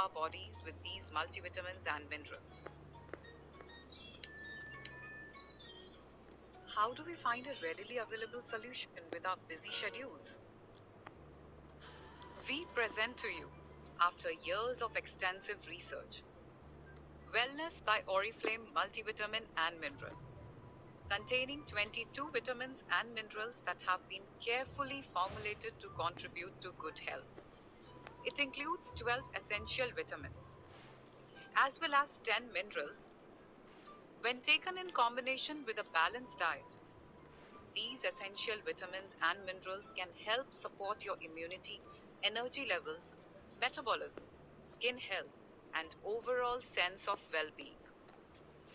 our bodies with these multivitamins and minerals. How do we find a readily available solution with our busy schedules? We present to you, after years of extensive research, Wellness by Oriflame Multivitamin and Mineral, containing 22 vitamins and minerals that have been carefully formulated to contribute to good health. It includes 12 essential vitamins, as well as 10 minerals. When taken in combination with a balanced diet, these essential vitamins and minerals can help support your immunity, energy levels, metabolism, skin health, and overall sense of well being.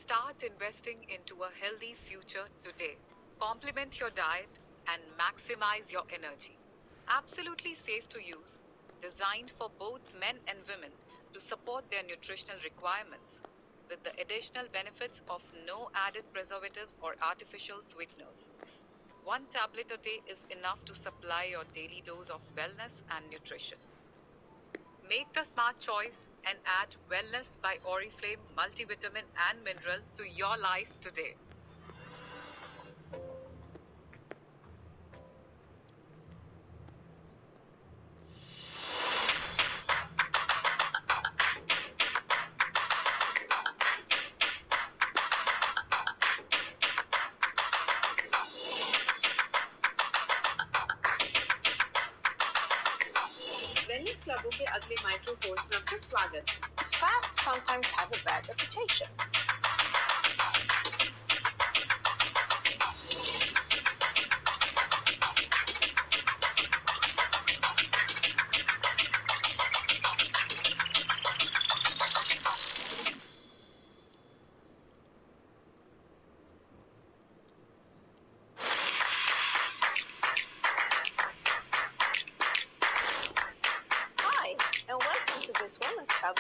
Start investing into a healthy future today. Complement your diet and maximize your energy. Absolutely safe to use, designed for both men and women to support their nutritional requirements, with the additional benefits of no added preservatives or artificial sweeteners. One tablet a day is enough to supply your daily dose of wellness and nutrition. Make the smart choice and add Wellness by Oriflame multivitamin and mineral to your life today. Wellness क्लबों के अगले micro course में आपका स्वागत है. Facts sometimes have a bad reputation. Hi, and welcome to this Wellness Club.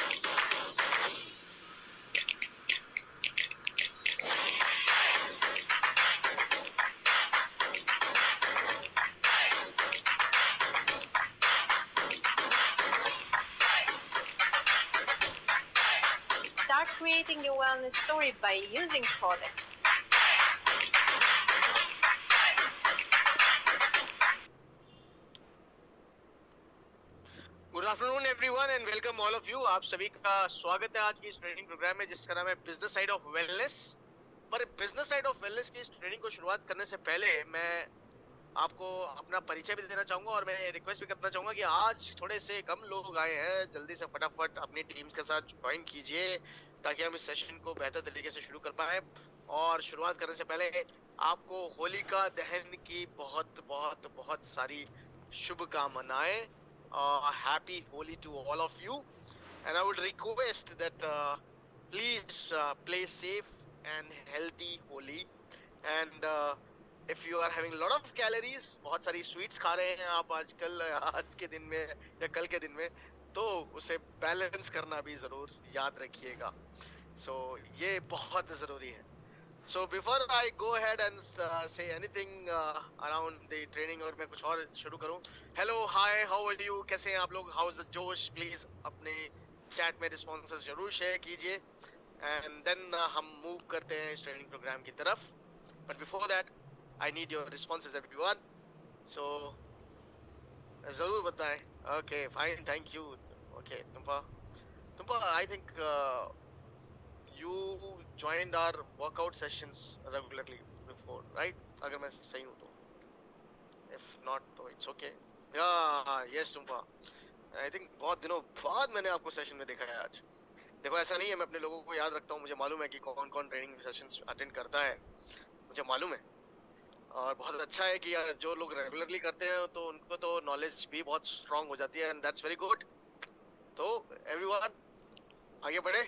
Start creating your wellness story by using products. Good afternoon everyone and welcome all of you. आप सभी का स्वागत है आज की इस ट्रेनिंग प्रोग्राम में जिसका नाम है बिजनेस साइड ऑफ वेलनेस. पर बिजनेस साइड ऑफ वेलनेस की इस ट्रेनिंग को शुरुआत करने से पहले मैं आपको अपना परिचय भी देना चाहूंगा और मैं रिक्वेस्ट भी करना चाहूंगा कि आज थोड़े से कम लोग आए हैं. जल्दी से फटाफट अपनी टीम्स के साथ ज्वाइन कीजिए ताकि हम इस सेशन को बेहतर तरीके से शुरू कर पाए. और शुरुआत करने से पहले आपको होलिका दहन की बहुत बहुत बहुत सारी शुभकामनाएं. Happy Holi to all of you, and I would request that please play safe and healthy Holi. And if you are having a lot of calories, बहुत सारी sweets खा रहे हैं आप आजकल आज के दिन में या कल के दिन में, तो उसे बैलेंस करना भी जरूर याद रखिएगा. So ये बहुत जरूरी है. So before I go ahead and say anything around the training और मैं कुछ और शुरू करूं, hello, hi, how are you? कैसे हैं आप लोग? How's the जोश? Please अपने chat में responses जरूर share कीजिए. And then हम move करते हैं इस training program की तरफ. But before that, I need your responses everyone. So जरूर बताएं. Okay, fine, thank you. Okay, Tumpa, I think you joined our workout sessions regularly before, right? अगर मैं सही हूँ तो. If not, तो it's okay. Yeah, yes, Tumpa. I think बहुत दिनों बाद मैंने आपको सेशन में देखा है आज. देखो ऐसा नहीं है, मैं अपने लोगों को याद रखता हूँ. मुझे मालूम है कि कौन कौन ट्रेनिंग सेशंस अटेंड करता है, मुझे मालूम है. और बहुत अच्छा है कि यार जो लोग रेगुलरली करते हैं तो उनको तो नॉलेज भी बहुत स्ट्रांग हो जाती है. And that's very good. तो एवरीवन आगे बढ़े,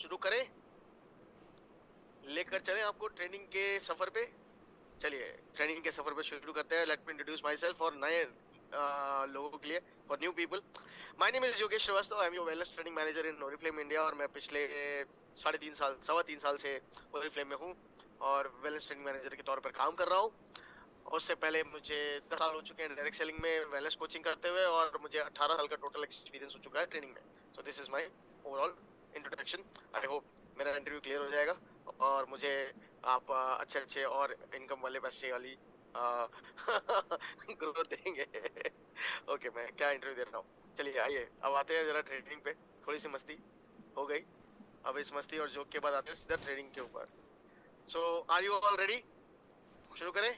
शुरू करें, लेकर चलें आपको ट्रेनिंग के सफर पे. चलिए ट्रेनिंग के सफर पे शुरू करते हैं. Let me introduce myself और नए लोगों के लिए, for new people. My name is Yogesh Srivastava. I am your wellness training manager in Oriflame India. और मैं पिछले 3.5 साल से ओरिफ्लेम में हूँ और वेलनेस ट्रेनिंग मैनेजर के तौर पर काम कर रहा हूँ. उससे पहले मुझे 10 साल हो चुके हैं डायरेक्ट सेलिंग में वेलनेस कोचिंग करते हुए और मुझे 18 साल का टोटल एक्सपीरियंस हो चुका है ट्रेनिंग में. तो this is my overall introduction. I hope मेरा इंटरव्यू क्लियर हो जाएगा और मुझे आप अच्छे अच्छे और इनकम वाले पैसे वाली ग्रोथ देंगे। ओके, मैं क्या इंटरव्यू दे रहा हूँ। चलिए आइए अब आते हैं जरा ट्रेडिंग पे। थोड़ी सी मस्ती हो गई, अब इस मस्ती और जोक के बाद आते हैं सीधा ट्रेडिंग के ऊपर। सो आर यू ऑल रेडी? शुरू करें।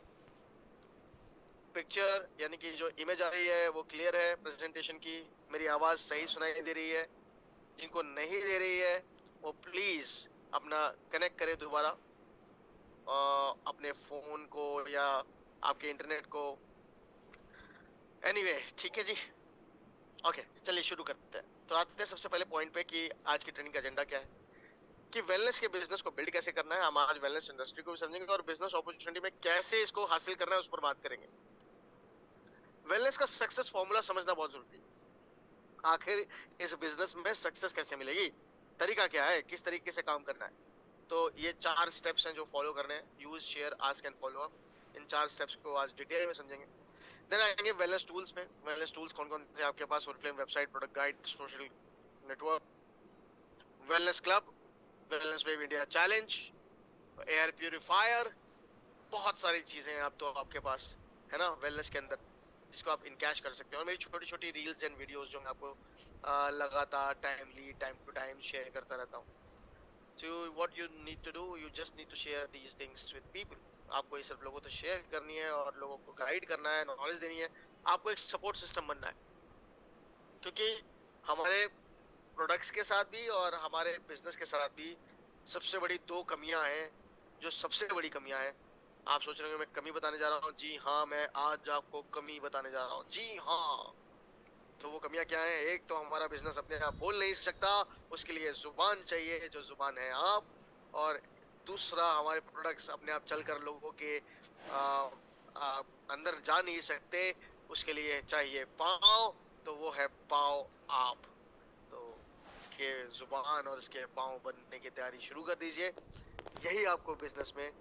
पिक्चर यानी कि जो इमेज आ रही है वो क्लियर है प्रेजेंटेशन की? मेरी आवाज सही सुनाई दे रही है? जिनको नहीं दे रही है वो प्लीज अपना कनेक्ट करें दोबारा अपने फोन को या आपके इंटरनेट को। एनीवे ठीक है जी। ओके चलिए शुरू करते हैं। तो आते हैं सबसे पहले पॉइंट पे कि आज की ट्रेनिंग का एजेंडा क्या है, कि वेलनेस के बिजनेस को बिल्ड कैसे करना है। हम आज वेलनेस इंडस्ट्री को भी समझेंगे और बिजनेस अपॉर्चुनिटी में कैसे इसको हासिल करना है उस पर बात करेंगे। वेलनेस का सक्सेस फॉर्मूला समझना बहुत जरूरी है। आखिर इस बिजनेस में सक्सेस कैसे मिलेगी, तरीका क्या है, किस तरीके से काम करना है। तो ये 4 स्टेप्स हैं जो फॉलो करने हैं। Use, share, ask and follow up. इन 4 स्टेप्स को आज डिटेल में समझेंगे। देन आएंगे वेलनेस टूल्स पे। वेलनेस टूल्स कौन कौन से आपके पास? Oriflame website, product guide, social network, wellness club, wellness web India challenge, air purifier, बहुत सारी चीजें हैं अब तो आपके पास, है ना, वेलनेस के अंदर, जिसको आप इनकैश कर सकते हो। और मेरी छोटी छोटी रील्स एंड वीडियोस जो मैं आपको लगातार टाइम टू टाइम शेयर करता रहता हूँ। So what you need to do, you just need to share these things with people. आपको ये सब लोगों तो शेयर करनी है और लोगों को गाइड करना है, नॉलेज देनी है। आपको एक सपोर्ट सिस्टम बनना है, क्योंकि हमारे प्रोडक्ट्स के साथ भी और हमारे बिजनेस के साथ भी सबसे बड़ी 2 कमियां हैं। जो सबसे बड़ी कमियां हैं, आप सोच रहे हो मैं कमी बताने जा रहा हूँ। जी हाँ, मैं आज आपको कमी बताने जा रहा हूँ। जी हाँ, तो वो कमियां क्या हैं? एक तो हमारा बिजनेस अपने आप बोल नहीं सकता, उसके लिए जुबान चाहिए, जो जुबान है आप। और दूसरा, हमारे प्रोडक्ट्स अपने आप चलकर लोगों के आ, आ, अंदर जा नहीं सकते, उसके लिए चाहिए पाँव, तो वो है पाँव आप। तो इसके जुबान और इसके पाँव बनने की तैयारी शुरू कर दीजिए, यही आपको बिजनेस में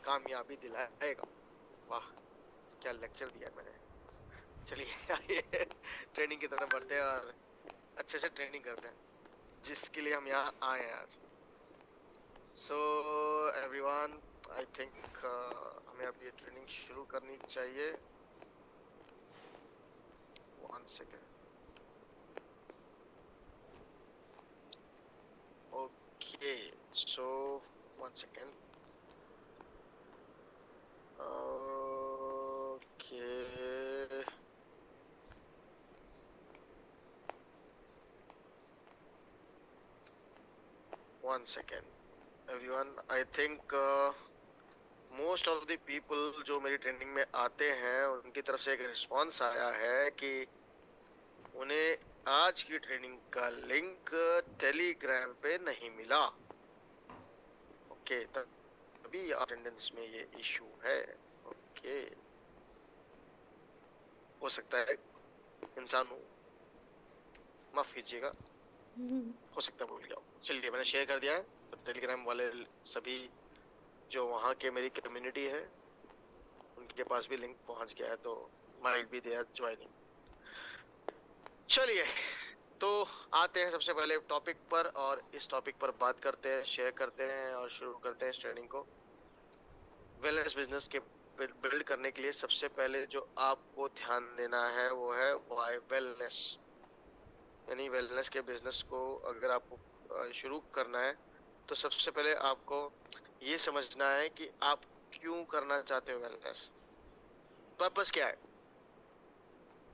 कामयाबी दिलाएगा। वाह, क्या लेक्चर दिया मैंने। चलिए आइए ट्रेनिंग की तरफ बढ़ते हैं और अच्छे से ट्रेनिंग करते हैं जिसके लिए हम यहाँ आए हैं आज। सो एवरीवन, आई थिंक हमें अब ये ट्रेनिंग शुरू करनी चाहिए। 1 second. Okay, so 1 second. Okay, 1 second everyone. I think most of the people जो मेरी ट्रेनिंग में आते हैं उनकी तरफ से एक रिस्पांस आया है कि उन्हें आज की ट्रेनिंग का लिंक टेलीग्राम पे नहीं मिला। ओके, तभी अटेंडेंस में ये इशू है। ओके, हो सकता है इंसान हूँ, माफ कीजिएगा, हो सकता है भूल गया। चलिए मैंने शेयर कर दिया है, तो टेलीग्राम वाले सभी जो वहाँ के मेरी कम्युनिटी है उनके पास भी लिंक पहुँच गया है, तो माइट बी देयर ज्वाइनिंग। चलिए तो आते हैं सबसे पहले टॉपिक पर और इस टॉपिक पर बात करते हैं, शेयर करते हैं और शुरू करते हैं इस ट्रेनिंग को। वेलनेस बिजनेस के बिल्ड करने के लिए सबसे पहले जो आपको ध्यान देना है वो है व्हाई वेलनेस। यानी वेलनेस के बिजनेस को अगर आपको शुरू करना है तो सबसे पहले आपको ये समझना है कि आप क्यों करना चाहते हो वेलनेस, पर्पस क्या है।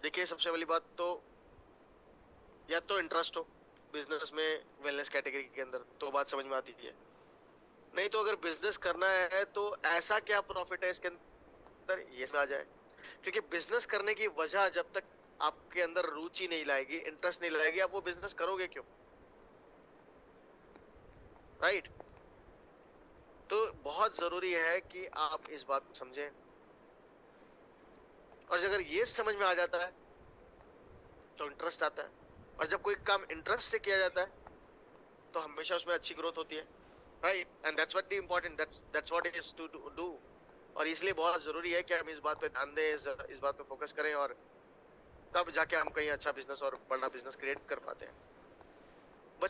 देखिए सबसे पहली बात तो या तो इंटरेस्ट हो बिजनेस में वेलनेस कैटेगरी के अंदर, तो बात समझ में आती है। नहीं तो अगर बिजनेस करना है तो ऐसा क्या प्रॉफिट है इसके अंदर, ये आ जाए। क्योंकि बिजनेस करने की वजह जब तक आपके अंदर रुचि नहीं लाएगी, इंटरेस्ट नहीं लाएगी, आप वो बिजनेस करोगे क्यों, राइट? तो बहुत जरूरी है कि आप इस बात को समझें। और अगर ये समझ में आ जाता है तो इंटरेस्ट आता है, और जब कोई काम इंटरेस्ट से किया जाता है तो हमेशा उसमें अच्छी ग्रोथ होती है, right? And that's what important, that's what it is to do. और इसलिए बहुत जरूरी है कि हम इस बात पे ध्यान दें, इस बात पे फोकस करें, और तब जाके हम कहीं अच्छा बिजनेस और बड़ा बिजनेस क्रिएट कर पाते हैं।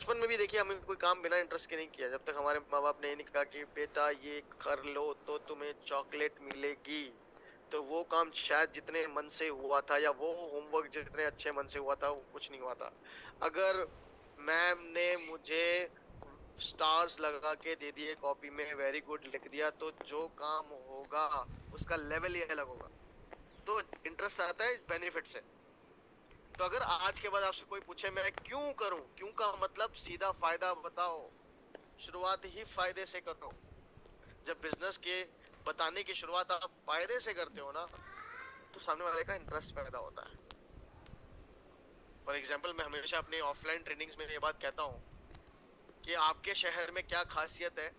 बचपन में भी देखिए हमें कोई काम बिना इंटरेस्ट के नहीं किया, जब तक हमारे माँ बाप ने ये नहीं कहा कि बेटा ये कर लो तो तुम्हें चॉकलेट मिलेगी, तो वो काम शायद जितने मन से हुआ था या वो होमवर्क जितने अच्छे मन से हुआ था वो कुछ नहीं हुआ था। अगर मैम ने मुझे स्टार्स लगा के दे दिए कॉपी में, वेरी गुड लिख दिया, तो जो काम होगा उसका लेवल ही अलग होगा। तो इंटरेस्ट आता है बेनिफिट से। तो अगर आज के बाद आपसे कोई पूछे मैं क्यों करूं, क्यों का मतलब सीधा फायदा बताओ, शुरुआत ही फायदे से करो। जब बिजनेस के बताने की शुरुआत आप फायदे से करते हो ना, तो सामने वाले का इंटरेस्ट पैदा होता है। फॉर एग्जाम्पल, मैं हमेशा अपनी ऑफलाइन ट्रेनिंग्स में ये बात कहता हूँ कि आपके शहर में क्या खासियत है,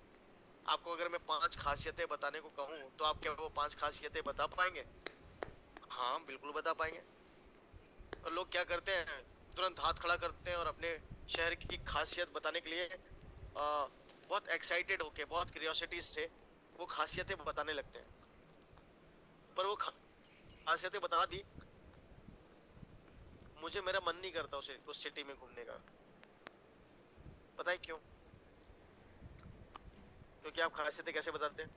आपको अगर मैं 5 खासियतें बताने को कहूँ तो आप क्या वो 5 खासियतें बता पाएंगे? हाँ, बिल्कुल बता पाएंगे। और लोग क्या करते हैं, तुरंत हाथ खड़ा करते हैं और अपने शहर की खासियत बताने के लिए बहुत एक्साइटेड होके, बहुत क्यूरियोसिटी से वो खासियतें बताने लगते हैं। पर वो खासियतें बता दी, मुझे मेरा मन नहीं करता उस सिटी में घूमने का। पता है क्यों? क्योंकि आप खासियतें कैसे बताते हैं?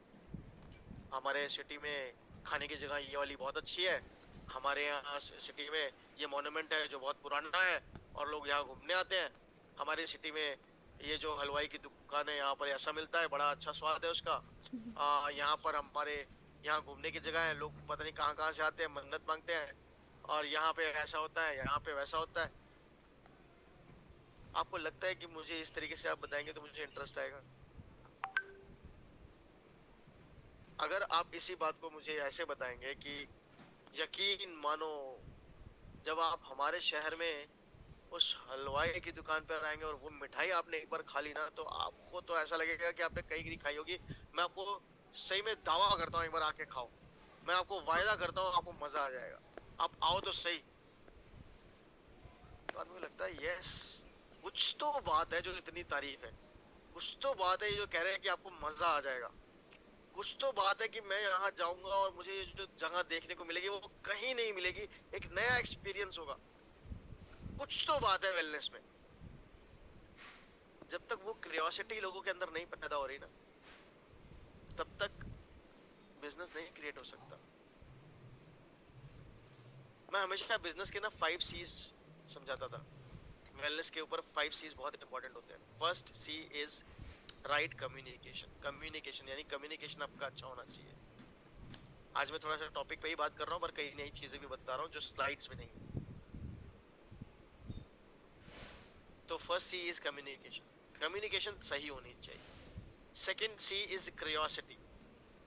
हमारे सिटी में खाने की जगह ये वाली बहुत अच्छी है, हमारे यहाँ सिटी में ये मॉन्यूमेंट है जो बहुत पुराना है और लोग यहाँ घूमने आते हैं, हमारी सिटी में ये जो हलवाई की दुकान है यहाँ पर ऐसा मिलता है, बड़ा अच्छा स्वाद है उसका। यहाँ पर हमारे यहाँ घूमने की जगह है, लोग पता नहीं कहाँ कहाँ से आते हैं, मन्नत मांगते हैं, और यहाँ पे ऐसा होता है, यहाँ पे वैसा होता है। आपको लगता है कि मुझे इस तरीके से आप बताएंगे तो मुझे इंटरेस्ट आएगा? अगर आप इसी बात को मुझे ऐसे बताएंगे कि यकीन मानो जब आप हमारे शहर में उस हलवाई की दुकान पर आएंगे और वो मिठाई आपने एक बार खा ली ना, तो आपको तो ऐसा लगेगा कि आपने कहीं नहीं खाई होगी। मैं आपको सही में दावा करता हूँ, एक बार आके खाओ, मैं आपको वायदा करता हूँ आपको मजा आ जाएगा। आप आओ तो सही। तो आदमी को लगता है यस, कुछ तो बात है जो इतनी तारीफ है, कुछ तो बात है जो कह रहे हैं कि आपको मजा आ जाएगा, कुछ तो बात है कि मैं यहाँ जाऊंगा और मुझे ये जो जगह देखने को मिलेगी वो कहीं नहीं मिलेगी, एक नया एक्सपीरियंस होगा। कुछ तो बात है वेलनेस में। जब तक वो क्यूरियोसिटी लोगों के अंदर नहीं पैदा हो रही ना, तब तक बिजनेस नहीं क्रिएट हो सकता। मैं हमेशा बिजनेस के ना 5 C's समझाता था। वेलनेस के ऊपर 5 C's बहुत इंपॉर्टेंट होते हैं। First C is right communication. Communication यानी कम्युनिकेशन आपका अच्छा होना चाहिए। आज मैं थोड़ा सा टॉपिक पे ही बात कर रहा हूँ, पर कई नई चीजें भी बता रहा हूँ जो स्लाइड्स में नहीं। तो first C is communication, communication सही होनी चाहिए। सेकंड C इज क्यूरियोसिटी,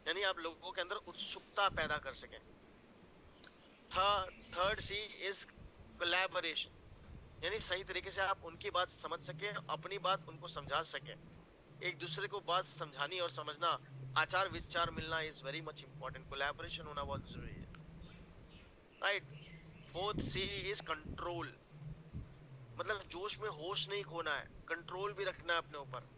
यानी आप लोगों के अंदर उत्सुकता पैदा कर सकें। थर्ड C इज कोलैबोरेशन, यानी सही तरीके से आप उनकी बात समझ सकें, अपनी बात उनको समझा सकें। एक दूसरे को बात समझानी और समझना, आचार विचार मिलना is very much important. Collaboration होना बहुत जरूरी है, right. Fourth C is control, मतलब जोश में होश नहीं खोना है, कंट्रोल भी रखना है अपने ऊपर।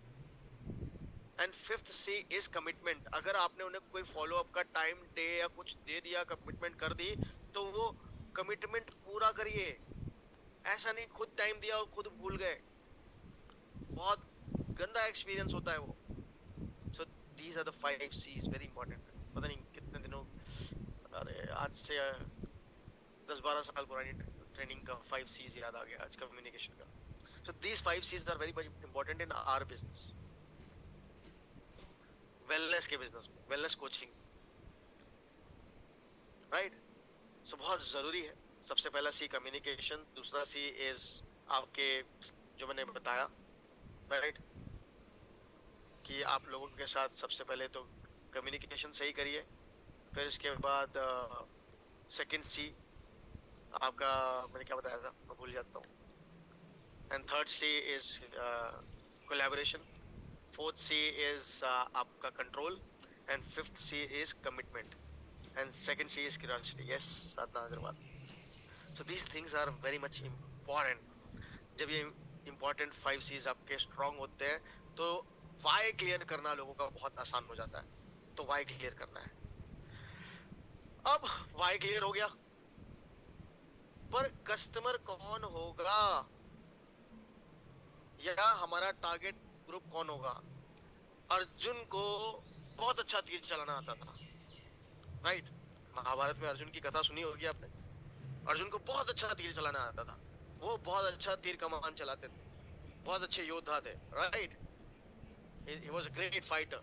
And fifth C is commitment. अगर आपने उन्हें कोई फॉलो अप का टाइम डे या कुछ दे दिया, कमिटमेंट कर दी, तो वो कमिटमेंट पूरा करिए। ऐसा नहीं खुद टाइम दिया और खुद भूल गए, बहुत गंदा एक्सपीरियंस होता है वो। So these are the 5 C's, very important. पता नहीं कितने दिनों, अरे आज से 10-12 साल पुरानी ट्रेनिंग का 5 C's याद आ गया आज कम्युनिकेशन का। So these 5 C's are very important in our business, wellness के बिजनेस में, वेलनेस कोचिंग, राइट। सो बहुत जरूरी है। सबसे पहला C कम्युनिकेशन, दूसरा C इज आपके जो मैंने बताया, राइट, कि आप लोगों के साथ सबसे पहले तो कम्युनिकेशन सही करिए। फिर इसके बाद सेकंड C आपका, मैंने क्या बताया था मैं भूल जाता हूँ। And third C is collaboration, fourth C is आपका control, and fifth C is commitment, and second C is curiosity. Yes, Sadhana Agarwal. So these things are very much important. जब ये इम्पोर्टेंट 5 C's आपके स्ट्रांग होते हैं तो वाई क्लियर करना लोगों का बहुत आसान हो जाता है। तो वाई क्लियर करना है। अब वाई क्लियर हो गया, पर कस्टमर कौन होगा या हमारा टारगेट ग्रुप कौन होगा। अर्जुन को बहुत अच्छा तीर चलाना आता था, राइट। महाभारत में अर्जुन की कथा सुनी होगी आपने। अर्जुन को बहुत अच्छा तीर चलाना आता था, वो बहुत अच्छा तीर कमान चलाते थे, बहुत अच्छे योद्धा थे, right. He was a great fighter,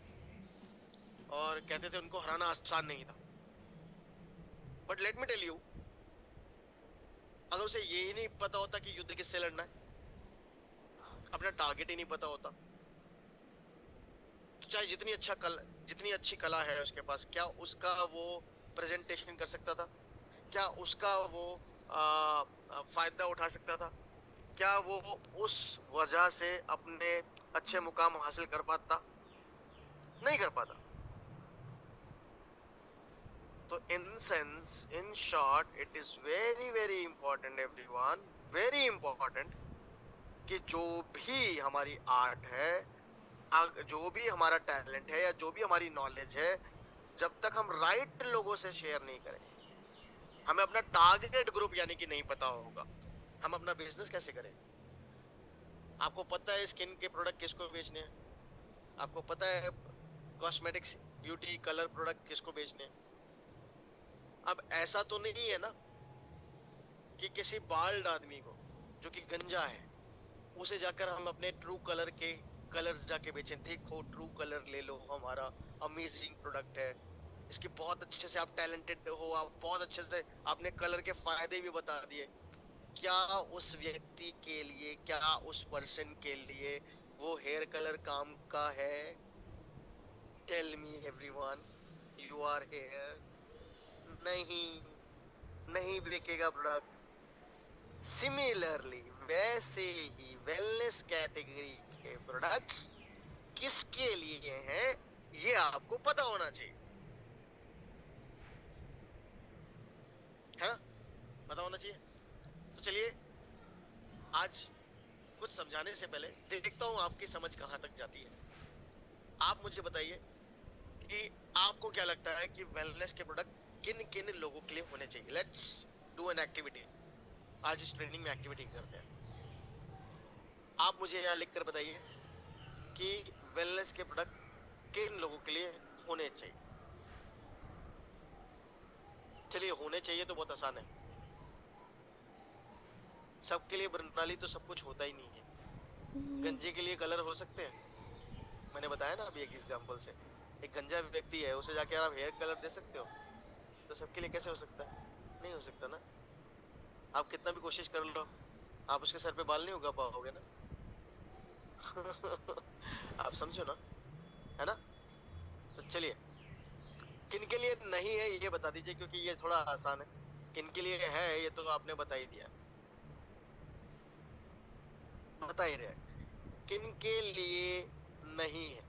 और कहते थे उनको हराना आसान नहीं था। But let me tell you, अगर उसे ये ही नहीं पता होता कि युद्ध किससे लड़ना है, अपना टारगेट ही नहीं पता होता, तो चाहे जितनी अच्छी कला है उसके पास, क्या उसका वो प्रेजेंटेशन कर सकता था? क्या उसका वो फायदा उठा सकता था? क्या वो उस वजह से अपने अच्छे मुकाम हासिल कर पाता? नहीं कर पाता। तो in short, it is very very important everyone, very important, कि जो भी हमारी आर्ट है, जो भी हमारा टैलेंट है, या जो भी हमारी नॉलेज है, जब तक हम राइट लोगों से शेयर नहीं करेंगे, हमें अपना टारगेट ग्रुप यानी कि नहीं पता होगा, हम अपना बिजनेस कैसे करें? आपको पता है स्किन के प्रोडक्ट किसको बेचने हैं? आपको पता है कॉस्मेटिक्स, ब्यूटी, कलर प्रोडक्ट किसको बेचने हैं? अब ऐसा तो नहीं है ना कि किसी बाल्ड आदमी को जो कि गंजा है, उसे जाकर हम अपने ट्रू कलर के कलर्स जाके बेचें। देखो ट्रू कलर ले लो, हमारा अमेजिंग प्रोडक्ट है, इसकी बहुत अच्छे से आप टैलेंटेड हो, आप बहुत अच्छे से आपने कलर के फायदे भी बता दिए। क्या उस व्यक्ति के लिए, क्या उस पर्सन के लिए वो हेयर कलर काम का है? Tell me everyone, you are here. नहीं, नहीं बिकेगा प्रोडक्ट। सिमिलरली वैसे ही वेलनेस कैटेगरी के प्रोडक्ट्स किसके लिए हैं, ये आपको पता होना चाहिए, है ना? पता होना चाहिए। तो चलिए, आज कुछ समझाने से पहले देखता हूँ आपकी समझ कहाँ तक जाती है। आप मुझे बताइए कि आपको क्या लगता है कि वेलनेस के प्रोडक्ट किन किन लोगों के लिए होने चाहिए। Let's do an activity. आज इस ट्रेनिंग में एक्टिविटी करते हैं। आप मुझे यहाँ लिख कर बताइए कि वेलनेस के प्रोडक्ट किन लोगों के लिए होने चाहिए। चलिए, होने चाहिए तो बहुत आसान है, सबके लिए प्रणाली तो सब कुछ होता ही नहीं है। गंजे के लिए कलर हो सकते हैं, मैंने बताया ना अभी एक एग्जांपल से। एक गंजा व्यक्ति है, उसे जाके आप हेयर कलर दे सकते हो? तो सबके लिए कैसे हो सकता है? नहीं हो सकता ना। आप कितना भी कोशिश कर लो, आप उसके सर पे बाल नहीं उगा पाओगे ना। आप समझो ना, है ना? तो चलिए, किन के लिए नहीं है ये बता दीजिए, क्योंकि ये थोड़ा आसान है। किन के लिए है ये तो आपने बता ही दिया, बता ही रहे। किन के लिए नहीं है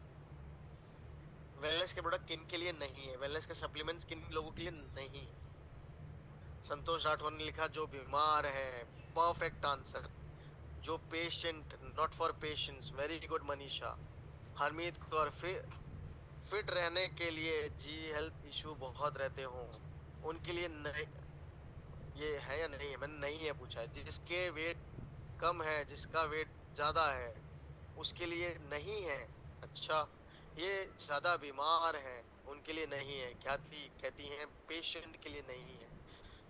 वेलनेस के प्रोडक्ट? किन के लिए नहीं है वेलनेस के सप्लीमेंट्स? किन लोगों के लिए नहीं है? संतोष राठौर ने लिखा जो बीमार है। Perfect answer. जो patient, not for patients. Very good Manisha. Harmeet Kaur, fit रहने के लिए जी हेल्थ इशू बहुत रहते हो, उनके लिए नहीं, ये है या नहीं है? मैंने नहीं है पूछा है। जिसके वेट कम है, जिसका वेट ज्यादा है, उसके लिए नहीं है। अच्छा, ये ज्यादा बीमार है उनके लिए नहीं है। ख्याति कहती हैं पेशेंट के लिए नहीं है।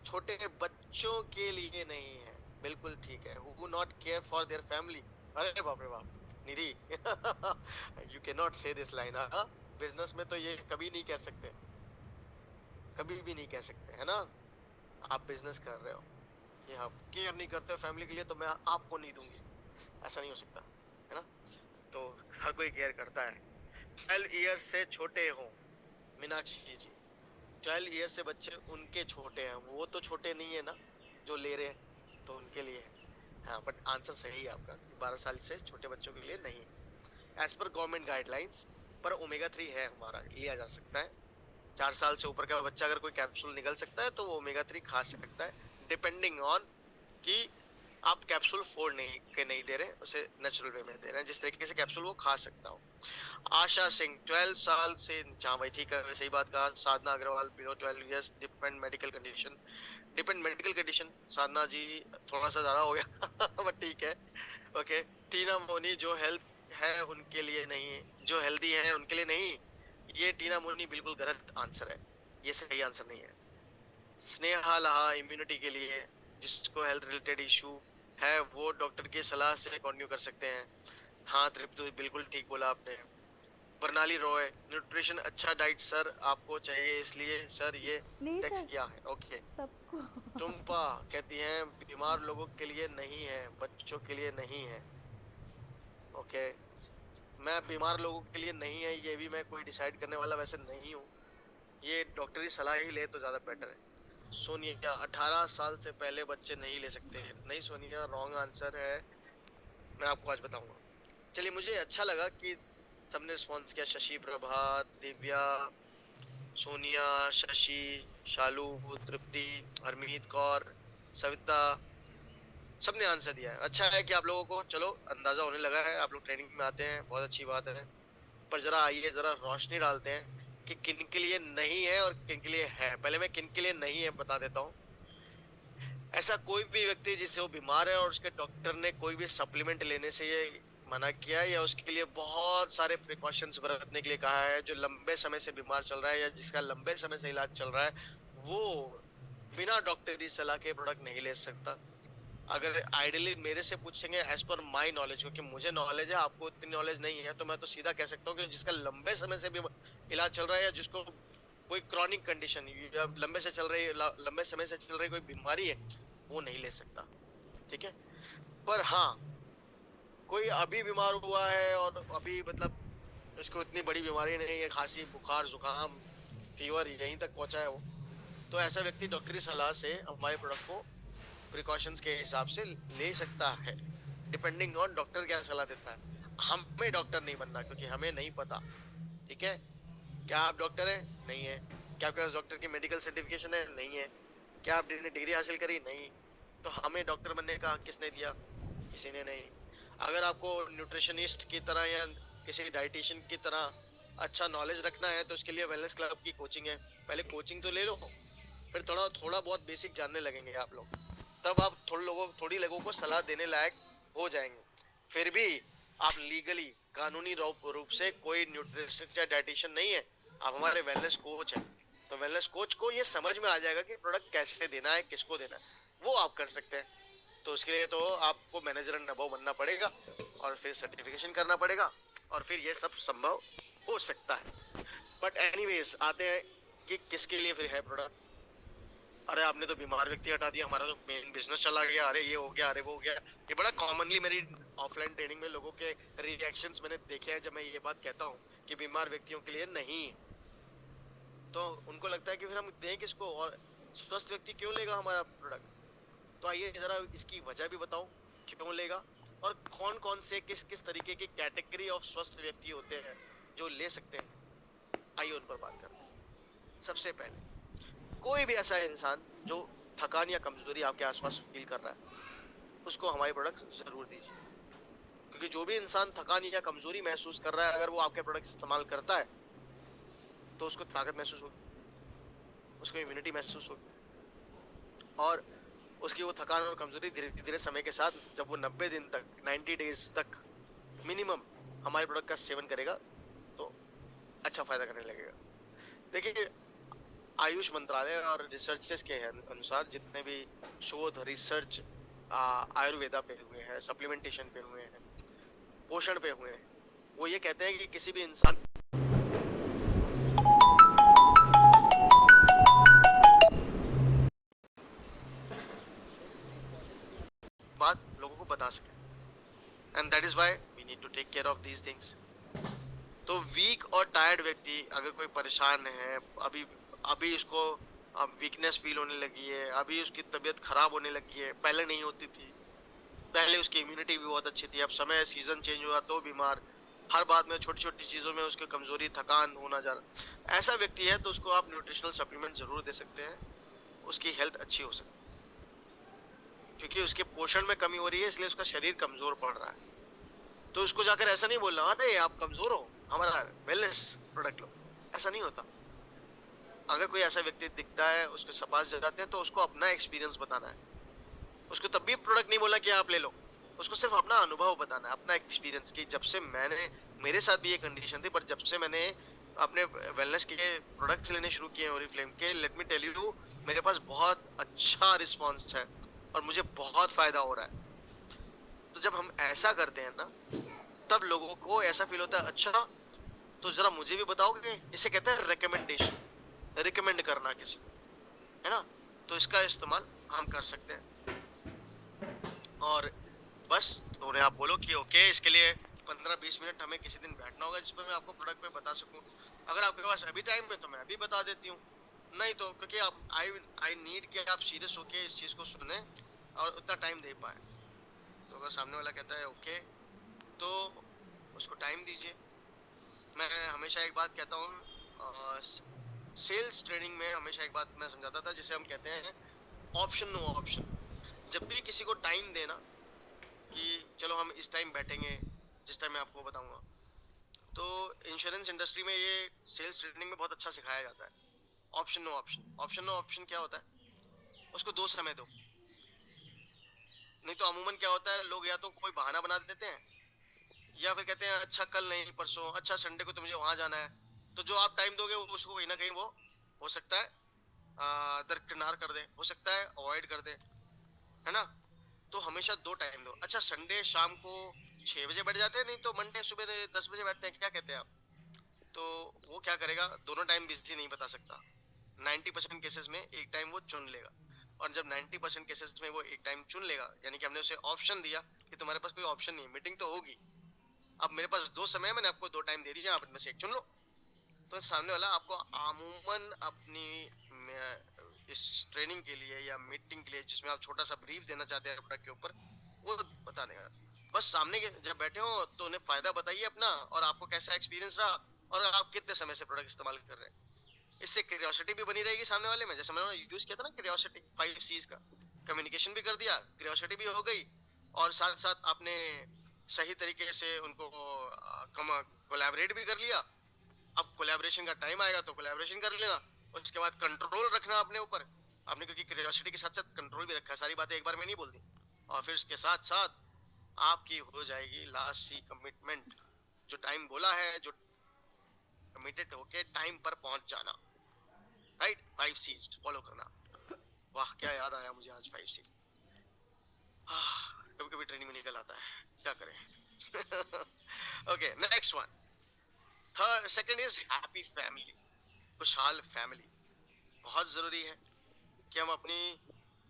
छोटे बच्चों के लिए नहीं है, बिल्कुल ठीक है। Who not care for their family. अरे बाप रे बाप, निधि। यू कैन नॉट से दिस लाइन। बिजनेस में तो ये कभी नहीं कह सकते, कभी भी नहीं कह सकते, है ना? आप बिजनेस कर रहे हो, ये आप केयर नहीं करते हो फैमिली के लिए, तो मैं आपको नहीं दूंगी, ऐसा नहीं हो सकता, है ना? तो हर कोई केयर करता है। 12 ईयर्स से छोटे हो, मीनाक्षी जी। 12 ईयर्स से बच्चे उनके छोटे हैं, वो तो छोटे नहीं है ना जो ले रहे हैं, तो उनके लिए है। हाँ, बट आंसर सही है आपका, 12 साल से छोटे बच्चों के लिए नहीं। एज पर गवर्नमेंट गाइडलाइंस, पर ओमेगा 3 है हमारा, लिया जा सकता है। 4 साल से ऊपर का बच्चा अगर कोई कैप्सूल निकल सकता है तो वो ओमेगा 3 खा सकता है, डिपेंडिंग ऑन कि आप कैप्सूल फोड़ नहीं दे रहे, उसे नेचुरल वे में दे रहे हैं, जिस तरीके से कैप्सूल वो खा सकता हो। आशा सिंह, 12 साल से, हाँ भाई ठीक है, सही बात कहा। Sadhana Agarwal, below 12 years, depend medical condition. Depend medical condition, Sadhana ji थोड़ा सा ज्यादा हो गया। बट ठीक है। ओके, टीना मोनी जो हेल्थ है उनके लिए नहीं, जो हेल्दी है उनके लिए नहीं, ये टीना मोनी बिल्कुल गलत आंसर है, ये सही आंसर नहीं है। स्नेहा लहा इम्यूनिटी के लिए, जिसको हेल्थ रिलेटेड इशू है वो डॉक्टर की सलाह से कंटिन्यू कर सकते हैं। हाँ तृप्ति, बिल्कुल ठीक बोला आपने। प्रणाली रॉय, न्यूट्रिशन अच्छा डाइट सर आपको चाहिए इसलिए सर ये नहीं टेक्स्ट सर, किया है। ओके, सबको। टुम्पा कहती हैं बीमार लोगों के लिए नहीं है, बच्चों के लिए नहीं है। ओके, मैं बीमार लोगों के लिए नहीं है ये भी मैं कोई डिसाइड करने वाला वैसे नहीं हूँ, ये डॉक्टरी सलाह ही ले तो ज्यादा बेटर है। सोनिया, 18 साल से पहले बच्चे नहीं ले सकते। नहीं सोनिया, रॉन्ग आंसर है, मैं आपको आज बताऊंगा। चलिए, मुझे अच्छा लगा कि सबने रिस्पॉन्स किया। शशि प्रभा, दिव्या, सोनिया, शशि, शालू, तृप्ति, हरमीत कौर, सविता, सबने आंसर दिया है। अच्छा है कि आप लोगों को चलो अंदाजा होने लगा है, आप लोग ट्रेनिंग में आते हैं, बहुत अच्छी बात है। पर जरा आइए जरा रोशनी डालते हैं कि किन के लिए नहीं है और किन के लिए है। पहले मैं किन के लिए नहीं है बता देता हूँ। ऐसा कोई भी व्यक्ति जिससे वो बीमार है और उसके डॉक्टर ने कोई भी सप्लीमेंट लेने से ये मना किया है या उसके लिए बहुत सारे प्रिकॉशंस बरतने के लिए कहा है, जो लंबे समय से बीमार चल रहा है या जिसका लंबे समय से इलाज चल रहा है, वो बिना डॉक्टरी सलाह के प्रोडक्ट नहीं ले सकता। अगर आइडियली मेरे से पूछेंगे एज पर माई नॉलेज, क्योंकि मुझे नॉलेज है, आपको इतनी नॉलेज नहीं है, तो मैं तो सीधा कह सकता हूँ कि जिसका लंबे समय से भी इलाज चल रहा है या जिसको कोई क्रॉनिक कंडीशन लंबे समय से चल रही कोई बीमारी है, वो नहीं ले सकता। ठीक है, पर हाँ कोई अभी बीमार हुआ है और अभी मतलब उसको इतनी बड़ी बीमारी नहीं है, खांसी बुखार जुकाम फीवर यहीं तक पहुंचा है वो, तो ऐसा व्यक्ति डॉक्टरी सलाह से हमारे प्रोडक्ट को प्रिकॉशंस के हिसाब से ले सकता है, डिपेंडिंग ऑन डॉक्टर क्या सलाह देता है। हमें डॉक्टर नहीं बनना क्योंकि हमें नहीं पता। ठीक है, क्या आप डॉक्टर हैं? नहीं है। क्या आपके पास डॉक्टर की मेडिकल सर्टिफिकेशन है? नहीं है। क्या आपने डिग्री हासिल करी? नहीं। तो हमें डॉक्टर बनने का हक किसने दिया? किसी ने नहीं। अगर आपको न्यूट्रिशनिस्ट की तरह या किसी डाइटिशियन की तरह अच्छा नॉलेज रखना है तो उसके लिए वेलनेस क्लब की कोचिंग है, पहले कोचिंग तो ले लो, फिर थोड़ा थोड़ा बहुत बेसिक जानने लगेंगे आप लोग, तब आप थोड़ी लोगों को सलाह देने लायक हो जाएंगे। फिर भी आप लीगली कानूनी रूप से कोई न्यूट्रिशनिस्ट या डाइटिशियन नहीं है, आप हमारे वेलनेस कोच हैं। तो वेलनेस कोच को ये समझ में आ जाएगा कि प्रोडक्ट कैसे देना है, किसको देना है, वो आप कर सकते हैं। तो उसके लिए तो आपको मैनेजर एंड अबव बनना पड़ेगा और फिर सर्टिफिकेशन करना पड़ेगा और फिर ये सब संभव हो सकता है। बट एनीवेज आते हैं कि किसके लिए फिर है प्रोडक्ट। अरे आपने तो बीमार व्यक्ति हटा दिया, हमारा तो मेन बिजनेस चला गया, अरे ये हो गया, अरे वो हो गया। ये बड़ा कॉमनली मेरी ऑफलाइन ट्रेनिंग में लोगों के रिएक्शंस मैंने देखे हैं जब मैं ये बात कहता हूँ कि बीमार व्यक्तियों के लिए नहीं, तो उनको लगता है कि फिर हम दें किसको और स्वस्थ व्यक्ति क्यों लेगा हमारा प्रोडक्ट। तो आइए जरा इसकी वजह भी बताऊं क्यों लेगा और कौन कौन से किस किस तरीके की कैटेगरी ऑफ स्वस्थ व्यक्ति होते हैं जो ले सकते हैं। आइए उन पर बात करते हैं। सबसे पहले कोई भी ऐसा इंसान जो थकान या कमजोरी आपके आसपास फील कर रहा है उसको हमारे प्रोडक्ट जरूर दीजिए, क्योंकि जो भी इंसान थकान या कमजोरी महसूस कर रहा है अगर वो आपके प्रोडक्ट इस्तेमाल करता है तो उसको ताकत महसूस होगी, उसको इम्यूनिटी महसूस होगी और उसकी वो थकान और कमजोरी धीरे धीरे समय के साथ जब वो 90 दिन तक 90 डेज तक मिनिमम हमारे प्रोडक्ट का सेवन करेगा तो अच्छा फायदा करने लगेगा। देखिए, आयुष मंत्रालय और रिसर्चेस के अनुसार जितने भी शोध रिसर्च आयुर्वेदा पे हुए हैं, सप्लीमेंटेशन पे हुए हैं, पोषण पे हुए हैं, वो ये कहते हैं कि किसी भी इंसान बात लोगों को बता सके, and that is why we need to take care of these things. तो वीक और टायर्ड व्यक्ति अगर कोई परेशान है, अभी अभी उसको वीकनेस फील होने लगी है, अभी उसकी तबीयत खराब होने लगी है, पहले नहीं होती थी, पहले उसकी इम्यूनिटी भी बहुत अच्छी थी, अब समय सीजन चेंज हुआ तो बीमार, हर बात में छोटी छोटी चीजों में उसकी कमजोरी थकान होना जा रहा, ऐसा व्यक्ति है तो उसको आप न्यूट्रिशनल सप्लीमेंट जरूर दे सकते हैं, उसकी हेल्थ अच्छी हो सकती है, क्योंकि उसके पोषण में कमी हो रही है इसलिए उसका शरीर कमजोर पड़ रहा है। तो उसको जाकर ऐसा नहीं बोलना अरे आप कमजोर हो हमारा वेलनेस प्रोडक्ट लो, ऐसा नहीं होता। अगर कोई ऐसा व्यक्ति दिखता है उसके पास जाते हैं तो उसको अपना एक्सपीरियंस बताना है, उसको तब भी प्रोडक्ट नहीं बोला कि आप ले लो, उसको सिर्फ अपना अनुभव बताना है, अपना एक्सपीरियंस कि जब से मैंने, मेरे साथ भी ये कंडीशन थी, पर जब से मैंने अपने वेलनेस के प्रोडक्ट्स लेने शुरू किए ओरिफ्लेम के, लेट मी टेल यू, मेरे पास बहुत अच्छा रिस्पॉन्स है और मुझे बहुत फायदा हो रहा है। तो जब हम ऐसा करते हैं ना, तब लोगों को ऐसा फील होता है, अच्छा तो जरा मुझे भी बताओगे। इसे कहते हैं रिकमेंडेशन, रिकमेंड करना किसी को, है ना। तो इसका इस्तेमाल हम कर सकते हैं। और बस उन्हें आप बोलो कि ओके, इसके लिए 15-20 मिनट हमें किसी दिन बैठना होगा जिसमें मैं आपको प्रोडक्ट पे बता सकूं। अगर आपके पास अभी टाइम है तो मैं अभी बता देती हूँ, नहीं तो क्योंकि आप आई नीड कि आप सीरियस होके इस चीज को सुने और उतना टाइम दे पाए। तो अगर सामने वाला कहता है ओके, तो उसको टाइम दीजिए। मैं हमेशा एक बात कहता हूँ, सेल्स ट्रेनिंग में हमेशा एक बात मैं समझाता था, जिसे हम कहते हैं ऑप्शन नो ऑप्शन। जब भी किसी को टाइम देना कि चलो हम इस टाइम बैठेंगे, जिस टाइम मैं आपको बताऊंगा, तो इंश्योरेंस इंडस्ट्री में ये सेल्स ट्रेनिंग में बहुत अच्छा सिखाया जाता है, option no option. Option no option क्या होता है, उसको दो समय दो। नहीं तो अमूमन क्या होता है, लोग या तो कोई बहाना बना देते हैं, या फिर कहते हैं अच्छा कल नहीं परसों, अच्छा संडे को तो मुझे वहां जाना है। तो जो आप टाइम दोगे उसको कहीं ना कहीं वो हो सकता है दरकिनार कर दे, हो सकता है अवॉइड कर दे, है ना। तो हमेशा दो टाइम दो। अच्छा संडे शाम को 6 बजे बैठ जाते हैं, नहीं तो मंडे सुबह 10 बजे बैठते हैं, क्या कहते हैं आप। तो वो क्या करेगा, दोनों टाइम बिजी नहीं बता सकता। 90% केसेस में एक टाइम वो चुन लेगा, और जब 90% केसेस में वो एक टाइम चुन लेगा, यानी कि हमने उसे ऑप्शन दिया कि तुम्हारे पास कोई ऑप्शन नहीं है, मीटिंग तो होगी, अब मेरे पास दो समय है, मैंने आपको दो टाइम दे दिया, आप इनमें से एक चुन लो। तो सामने वाला आपको अमूमन अपनी इस ट्रेनिंग के लिए या मीटिंग के लिए, जिसमें आप छोटा सा ब्रीफ देना चाहते हैं प्रोडक्ट के ऊपर, वो बता देगा। बस सामने जब बैठे हो तो उन्हें फायदा बताइए अपना, और आपको कैसा एक्सपीरियंस रहा, और आप कितने समय से प्रोडक्ट इस्तेमाल कर रहे हैं। इससे क्यूरियोसिटी भी बनी रहेगी सामने वाले में, जैसे मैंने यूज किया था ना क्यूरियोसिटी, 5 C's का। कम्युनिकेशन भी कर दिया, क्यूरियोसिटी भी हो गई, और साथ साथ आपने सही तरीके से उनको कोलैबोरेट भी कर लिया। अब कोलैबोरेशन का टाइम आएगा तो कोलैबोरेशन कर लेना। उसके बाद कंट्रोल रखना अपने ऊपर, आपने क्योंकि क्यूरियोसिटी के साथ साथ कंट्रोल भी रखा है, सारी बातें एक बार में नहीं बोल दी। और फिर इसके साथ साथ आपकी हो जाएगी लास्ट सी कमिटमेंट, जो टाइम बोला है, जो कमिटेड होके टाइम पर पहुंच जाना, राइट। 5 C's फॉलो करना। वाह क्या याद आया मुझे आज 5 C। कभी कभी ट्रेनिंग में निकल आता है, क्या करें। Okay next one, third second is happy family. खुशहाल फैमिली बहुत जरूरी है कि हम अपनी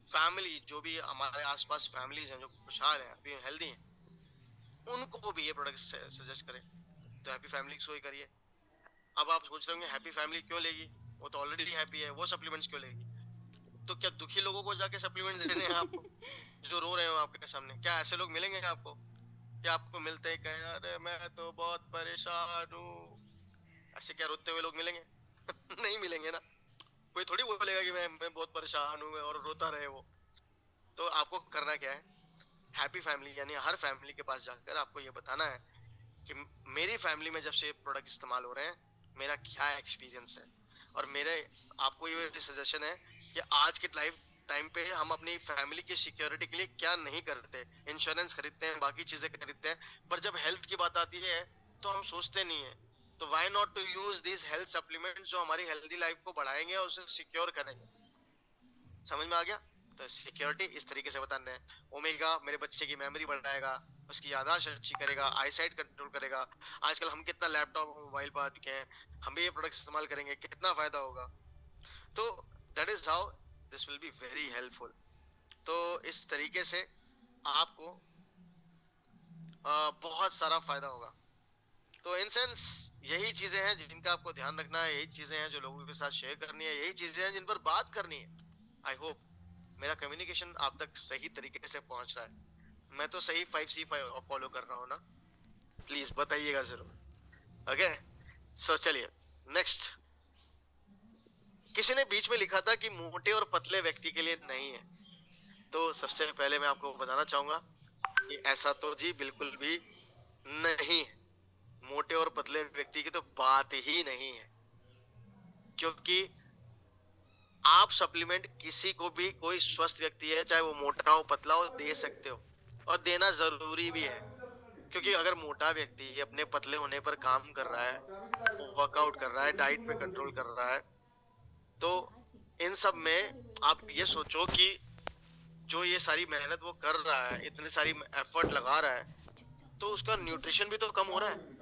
फैमिली, जो भी हमारे आसपास फैमिलीज हैं जो खुशहाल हैं, अभी हेल्दी हैं, उनको भी ये प्रोडक्ट सजेस्ट करें। तो हैप्पी फैमिली को ही करिए। अब आप सोच रहे होंगे हैप्पी फैमिली क्यों लेगी, वो तो ऑलरेडी हैप्पी है, वो सप्लीमेंट्स क्यों लेगी। तो क्या दुखी लोगों को जाके सप्लीमेंट्स देने हैं आपको, जो रो रहे हो आपके सामने? क्या ऐसे लोग मिलेंगे आपको, क्या आपको मिलते ही कहें अरे मैं तो बहुत परेशान हूँ? ऐसे क्या रोते हुए लोग मिलेंगे? नहीं मिलेंगे ना। कोई थोड़ी बोलेगा कि मैं बहुत परेशान हूँ और रोता रहे वो। तो आपको करना क्या है, हैप्पी फैमिली यानी हर फैमिली के पास जाकर आपको ये बताना है कि मेरी फैमिली में जब से प्रोडक्ट इस्तेमाल हो रहे हैं, मेरा क्या एक्सपीरियंस है। और मेरे आपको ये सजेशन है कि आज के टाइम पे हम अपनी फैमिली की सिक्योरिटी के लिए क्या नहीं करते, इंश्योरेंस खरीदते हैं, बाकी चीजें खरीदते हैं, पर जब हेल्थ की बात आती है तो हम सोचते नहीं है। तो why not to use this health supplements, जो हमारी हेल्दी लाइफ को बढ़ाएंगे और उसे सिक्योर करेंगे। समझ में आ गया। तो सिक्योरिटी इस तरीके से बताना है, ओमेगा मेरे बच्चे की मेमोरी बढ़ाएगा, उसकी याददाश्त अच्छी करेगा, आईसाइट कंट्रोल करेगा। आजकल हम कितना लैपटॉप मोबाइल पर आ चुके हैं, हम भी ये प्रोडक्ट इस्तेमाल करेंगे, कितना फायदा होगा। तो that is how this will be very helpful. तो इस तरीके से आपको बहुत सारा फायदा होगा। तो इन सेंस यही चीजें हैं जिनका आपको ध्यान रखना है, यही चीजें हैं जो लोगों के साथ शेयर करनी है, यही चीजें हैं जिन पर बात करनी है। आई होप मेरा कम्युनिकेशन आप तक सही तरीके से पहुंच रहा है। मैं तो सही 5C फॉलो कर रहा हूँ ना, प्लीज बताइएगा जरूर। ओके सो चलिए नेक्स्ट। किसी ने बीच में लिखा था कि मोटे और पतले व्यक्ति के लिए नहीं है। तो सबसे पहले मैं आपको बताना चाहूंगा कि ऐसा तो जी बिल्कुल भी नहीं है। मोटे और पतले व्यक्ति की तो बात ही नहीं है, क्योंकि आप सप्लीमेंट किसी को भी, कोई स्वस्थ व्यक्ति है चाहे वो मोटा हो पतला हो, दे सकते हो। और देना जरूरी भी है, क्योंकि अगर मोटा व्यक्ति अपने पतले होने पर काम कर रहा है, वर्कआउट कर रहा है, डाइट पे कंट्रोल कर रहा है, तो इन सब में आप ये सोचो कि जो ये सारी मेहनत वो कर रहा है, इतनी सारी एफर्ट लगा रहा है, तो उसका न्यूट्रिशन भी तो कम हो रहा है।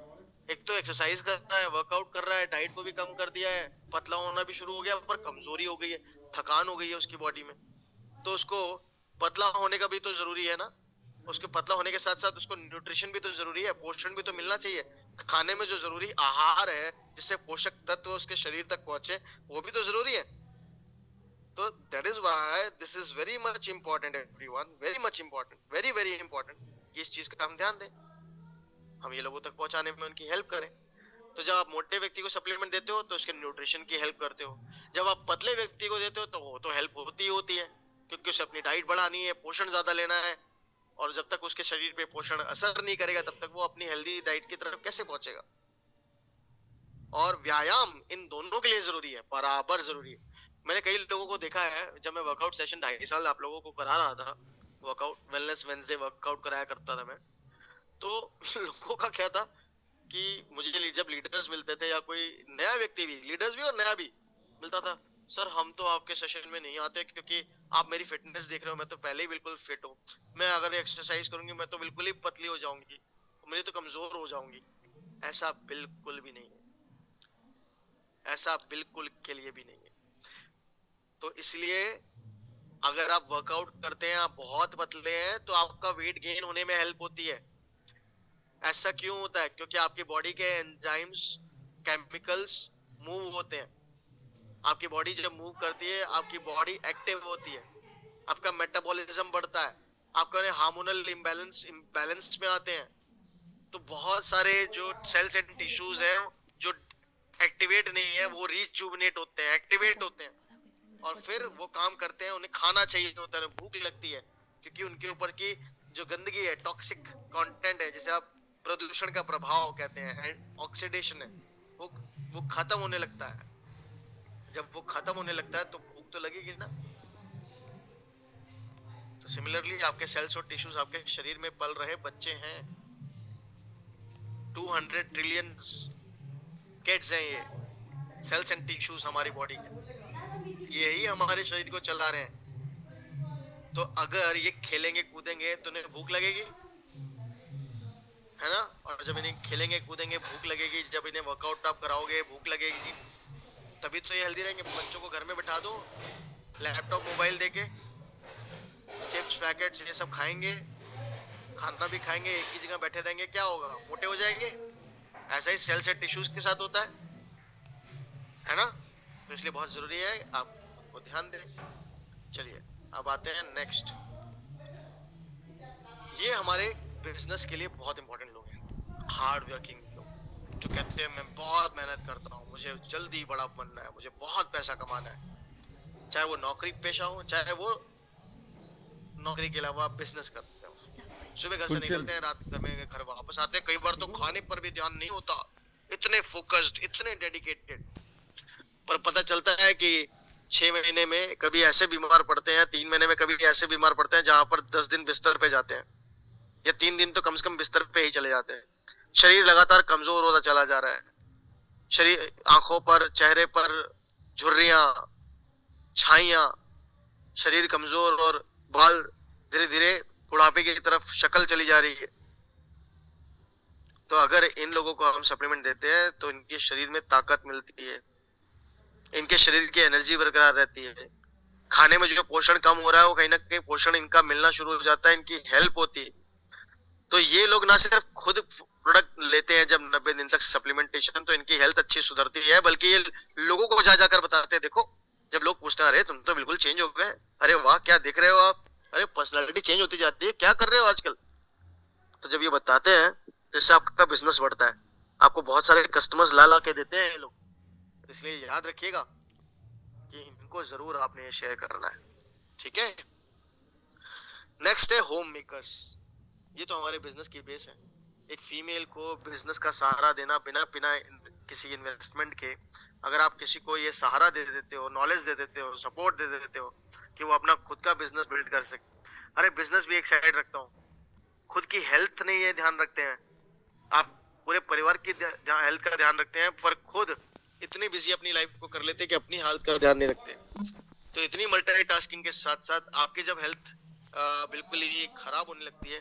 एक तो एक्सरसाइज कर रहा है, वर्कआउट कर रहा है, डाइट को भी कम कर दिया है, पतला होना भी शुरू हो गया, पर कमजोरी हो गई है, थकान हो गई है उसकी बॉडी में। तो उसको पतला होने का भी तो जरूरी है ना, उसके पतला होने के साथ साथ उसको न्यूट्रिशन भी तो जरूरी है, पोषण भी तो मिलना चाहिए। खाने में जो जरूरी आहार है जिससे पोषक तत्व उसके शरीर तक पहुंचे, वो भी तो जरूरी है। तो that is why this is very much important everyone, very much important, very very important कि इस चीज का हम ध्यान दें, हम ये लोगों तक पहुंचाने में उनकी हेल्प करें। तो जब आप मोटे व्यक्ति को सप्लीमेंट देते हो तो उसके न्यूट्रिशन की हेल्प करते हो, जब आप पतले व्यक्ति को देते हो तो वो तो हेल्प होती ही होती है, क्योंकि उसे अपनी डाइट बढ़ानी है, पोषण ज्यादा लेना है, और जब तक उसके शरीर पे पोषण असर नहीं करेगा तब तक वो अपनी हेल्दी डाइट की तरफ कैसे पहुंचेगा। और व्यायाम इन दोनों के लिए जरूरी है, बराबर जरूरी है। मैंने कई लोगों को देखा है, जब मैं वर्कआउट सेशन 2.5 साल आप लोगों को करा रहा था, वर्कआउट वेलनेस वेंसडे वर्कआउट कराया करता था मैं, तो लोगों का क्या था कि मुझे जब लीडर्स मिलते थे या कोई नया व्यक्ति भी, लीडर्स भी और नया भी मिलता था, सर हम तो आपके सेशन में नहीं आते क्योंकि आप मेरी फिटनेस देख रहे हो, मैं तो पहले ही बिल्कुल फिट हूँ, मैं अगर एक्सरसाइज करूंगी मैं तो बिल्कुल ही पतली हो जाऊंगी, मेरी तो कमजोर हो जाऊंगी। ऐसा बिल्कुल भी नहीं है, ऐसा बिल्कुल के लिए भी नहीं है। तो इसलिए अगर आप वर्कआउट करते हैं, आप बहुत पतले हैं, तो आपका वेट गेन होने में हेल्प होती है। ऐसा क्यों होता है? क्योंकि आपकी बॉडी के एंजाइम्स, केमिकल्स मूव होते हैं। आपकी बॉडी जब मूव करती है, आपकी बॉडी एक्टिव होती है, आपका मेटाबॉलिज्म बढ़ता है, आपका हार्मोनल इम्बैलेंस में आते हैं। तो बहुत सारे जो सेल्स एंड टिश्यूज हैं जो एक्टिवेट नहीं है, वो रिजुविनेट होते हैं, एक्टिवेट होते हैं, और फिर वो काम करते हैं। उन्हें खाना चाहिए होता है, भूख लगती है, क्योंकि उनके ऊपर की जो गंदगी है, टॉक्सिक कंटेंट है, जिसे आप प्रदूषण का प्रभाव कहते हैं, ऑक्सीडेशन है, वो खत्म होने लगता है। जब वो खत्म होने लगता है तो भूख तो लगेगी ना। तो सिमिलरली आपके सेल्स और टिश्यूज, आपके शरीर में पल रहे बच्चे हैं, 200 ट्रिलियन किड्स हैं ये, सेल्स एंड टिश्यूज हमारी बॉडी के, यही हमारे शरीर को चला रहे हैं। तो अगर ये खेलेंगे कूदेंगे तो उन्हें भूख लगेगी, है ना? और जब इन्हें खेलेंगे कूदेंगे भूख लगेगी, जब इन्हें वर्कआउट आप कराओगे भूख लगेगी, तभी तो ये हेल्दी रहेंगे। बच्चों को घर में बैठा दो, लैपटॉप मोबाइल देके, चिप्स पैकेट्स ये सब खाएंगे, खाना भी खाएंगे, एक ही जगह बैठे रहेंगे, क्या होगा? मोटे हो जाएंगे। ऐसा ही सेल्स एंड टिश्यूज के साथ होता है ना? तो इसलिए बहुत जरूरी है आपको ध्यान दें। चलिए अब आते हैं नेक्स्ट। ये हमारे बिजनेस के लिए बहुत इंपॉर्टेंट लोग हैं, हार्ड वर्किंग लोग, जो कहते हैं मैं बहुत मेहनत करता हूँ, मुझे जल्दी बड़ा बनना है, मुझे बहुत पैसा कमाना है। चाहे वो नौकरी पेशा हो, चाहे वो नौकरी के अलावा बिजनेस करते हो, सुबह घर से निकलते हैं, रात घर में घर वापस आते हैं, कई बार तो खाने पर भी ध्यान नहीं होता, इतने फोकस्ड, इतने डेडिकेटेड। पर पता चलता है कि 6 महीने में कभी ऐसे बीमार पड़ते हैं, 3 महीने में कभी ऐसे बीमार पड़ते हैं जहां पर 10 दिन बिस्तर पे जाते हैं, या 3 दिन तो कम से कम बिस्तर पे ही चले जाते हैं। शरीर लगातार कमजोर होता चला जा रहा है, शरीर, आंखों पर, चेहरे पर झुर्रियां, छाइयां, शरीर कमजोर, और बाल धीरे धीरे बुढ़ापे की तरफ शक्ल चली जा रही है। तो अगर इन लोगों को हम सप्लीमेंट देते हैं तो इनके शरीर में ताकत मिलती है, इनके शरीर की एनर्जी बरकरार रहती है, खाने में जो पोषण कम हो रहा है वो कहीं ना कहीं पोषण इनका मिलना शुरू हो जाता है, इनकी हेल्प होती है। तो ये लोग ना सिर्फ खुद प्रोडक्ट लेते हैं जब 90 दिन तक सप्लीमेंटेशन, तो इनकी हेल्थ अच्छी सुधरती है, बल्कि ये लोगों को जा जाकर बताते हैं, देखो, जब लोग पूछते हैं अरे तुम तो बिल्कुल चेंज हो गए, अरे वाह क्या दिख रहे हो आप, अरे पर्सनालिटी चेंज होती जाती है, क्या कर रहे हो आजकल। तो जब ये बताते हैं तो इससे आपका बिजनेस बढ़ता है, आपको बहुत सारे कस्टमर्स ला ला के देते हैं ये लोग। इसलिए याद रखिएगा कि इनको जरूर आपने ये शेयर करना है, ठीक है? नेक्स्ट है होम मेकर्स। ये तो हमारे बिजनेस की बेस है। एक फीमेल को बिजनेस का सहारा देना बिना बिना किसी इन्वेस्टमेंट के, अगर आप किसी को ये सहारा दे देते हो, नॉलेज दे देते हो, सपोर्ट दे देते हो कि वो अपना खुद का बिजनेस बिल्ड कर सके। अरे बिजनेस भी एक साइड रखता हूँ, खुद की हेल्थ नहीं ये ध्यान रखते हैं, आप पूरे परिवार की हेल्थ का ध्यान रखते हैं, पर खुद इतनी बिजी अपनी लाइफ को कर लेते हैं कि अपनी हेल्थ का ध्यान नहीं रखते। तो इतनी मल्टीटास्किंग के साथ साथ आपकी जब हेल्थ बिल्कुल ही खराब होने लगती है,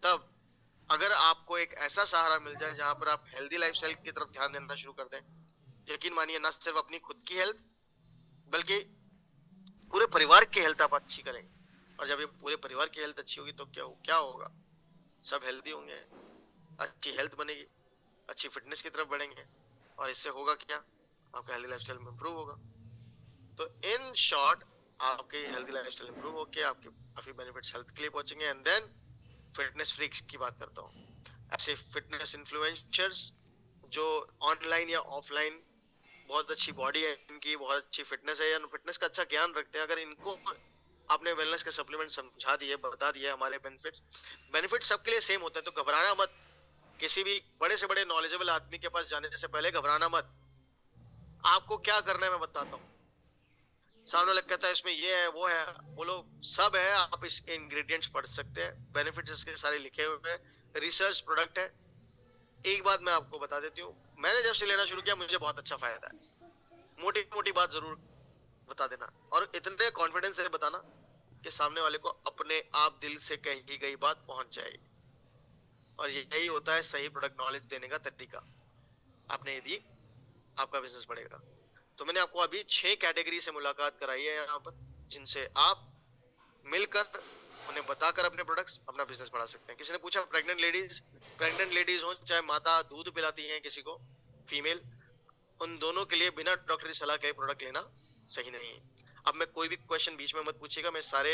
तब अगर आपको एक ऐसा सहारा मिल जाए जहां पर आप हेल्दी लाइफस्टाइल की तरफ ध्यान देना शुरू कर दें, यकीन मानिए ना सिर्फ अपनी खुद की हेल्थ बल्कि पूरे परिवार की हेल्थ आप अच्छी करेंगे। और जब ये पूरे परिवार की हेल्थ अच्छी होगी तो क्या होगा, सब हेल्दी होंगे, अच्छी हेल्थ बनेगी, अच्छी फिटनेस की तरफ बढ़ेंगे, और इससे होगा क्या, आपका हेल्दी लाइफस्टाइल में इंप्रूव होगा। तो इन शॉर्ट आपके हेल्दी लाइफस्टाइल इंप्रूव होके आपके काफी बेनिफिट्स हेल्थ के लिए पहुंचेंगे। एंड देन फिटनेस फ्रीक्स की बात करता हूँ, ऐसे फिटनेस इन्फ्लुएंसर्स जो ऑनलाइन या ऑफलाइन बहुत अच्छी बॉडी है इनकी, बहुत अच्छी फिटनेस है या फिटनेस का अच्छा ज्ञान रखते हैं, अगर इनको आपने वेलनेस के सप्लीमेंट समझा दिए, बता दिए हमारे बेनिफिट सबके लिए सेम होता है, तो घबराना मत। किसी भी बड़े से बड़े नॉलेजेबल आदमी के पास जाने से पहले घबराना मत। आपको क्या करना है मैं बताता हूँ। सामने वाला कहता है इसमें ये है वो है, बोलो सब है, आप इसके इंग्रेडिएंट्स पढ़ सकते हैं, बेनिफिट्स इसके सारे लिखे हुए हैं, रिसर्च प्रोडक्ट है। एक बात मैं आपको बता देती हूँ, मैंने जब से लेना शुरू किया मुझे बहुत अच्छा फायदा है। मोटी मोटी बात जरूर बता देना, और इतने कॉन्फिडेंस से बताना कि सामने वाले को अपने आप दिल से कही गई बात पहुंच जाएगी। और यही होता है सही प्रोडक्ट नॉलेज देने का तरीका। आपने यदि आपका बिजनेस बढ़ेगा, तो मैंने आपको अभी 6 कैटेगरी से मुलाकात कराई है यहाँ पर, जिनसे आप मिलकर उन्हें बताकर अपने प्रोडक्ट्स अपना बिजनेस बढ़ा सकते हैं। किसी ने पूछा प्रेग्नेंट लेडीज हो चाहे माता दूध पिलाती हैं किसी को, फीमेल, उन दोनों के लिए बिना डॉक्टरी सलाह के प्रोडक्ट लेना सही नहीं है। अब मैं कोई भी क्वेश्चन बीच में मत पूछिएगा, मैं सारे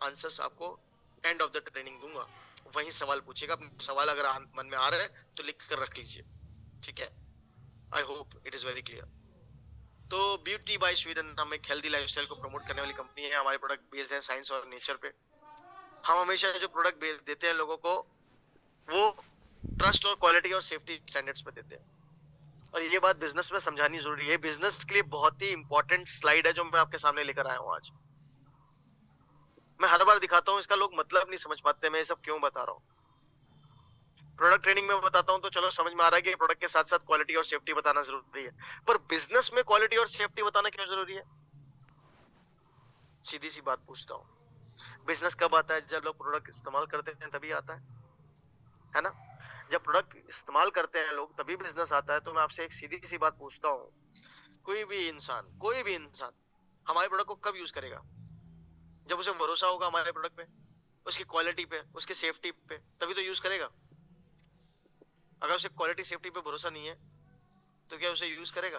आंसर्स आपको एंड ऑफ द ट्रेनिंग दूंगा। वही सवाल पूछिएगा, सवाल अगर मन में आ रहा है तो लिख कर रख लीजिए, ठीक है। I hope it is very clear. तो ब्यूटी बाय स्वीडन हम एक हेल्दी लाइफस्टाइल को प्रमोट करने वाली कंपनी है। हमारे प्रोडक्ट बेस्ड है साइंस और नेचर पे। हम हमेशा जो प्रोडक्ट देते हैं लोगों को, वो ट्रस्ट और क्वालिटी और सेफ्टी स्टैंडर्ड्स पे देते हैं। और ये बात बिजनेस में समझानी जरूरी है, बिजनेस के लिए बहुत ही इंपॉर्टेंट स्लाइड है जो मैं आपके सामने लेकर आया हूँ आज। मैं हर बार दिखाता हूँ, इसका लोग मतलब नहीं समझ पाते मैं ये सब क्यों बता रहा हूँ। प्रोडक्ट ट्रेनिंग में बताता हूँ तो चलो समझ में आ रहा है कि प्रोडक्ट के साथ साथ क्वालिटी और सेफ्टी बताना जरूरी है, पर बिजनेस में क्वालिटी और सेफ्टी बताना क्यों जरूरी है? सीधी सी बात पूछता हूँ, बिजनेस कब आता है? जब लोग प्रोडक्ट इस्तेमाल करते हैं तभी आता है ना। जब प्रोडक्ट इस्तेमाल करते हैं लोग तभी बिजनेस आता है। तो मैं आपसे एक सीधी सी बात पूछता हूँ, कोई भी इंसान हमारे प्रोडक्ट को कब यूज करेगा? जब उसे भरोसा होगा हमारे प्रोडक्ट पे, उसकी क्वालिटी पे, उसकी सेफ्टी पे, तभी तो यूज करेगा। अगर उसे क्वालिटी सेफ्टी पे भरोसा नहीं है तो क्या उसे यूज करेगा?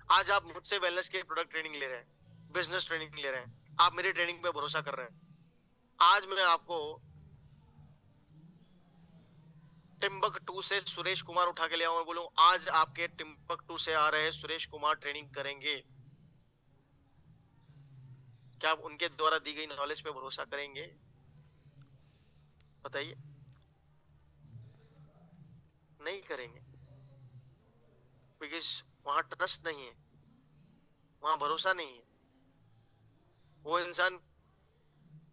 आज आप मुझसे वेलनेस के प्रोडक्ट ट्रेनिंग ले रहे हैं, बिजनेस ट्रेनिंग ले रहे हैं, आप मेरी ट्रेनिंग पे भरोसा कर रहे हैं। आज मैं आपको टिम्बकटू से सुरेश कुमार उठा के ले आऊं और बोलूं आज आपके टिम्बकटू से आ रहे सुरेश कुमार ट्रेनिंग करेंगे, क्या आप उनके द्वारा दी गई नॉलेज पे भरोसा करेंगे? बताइए। नहीं करेंगे, बिकॉज वहां ट्रस्ट नहीं है, वहां भरोसा नहीं है। वो इंसान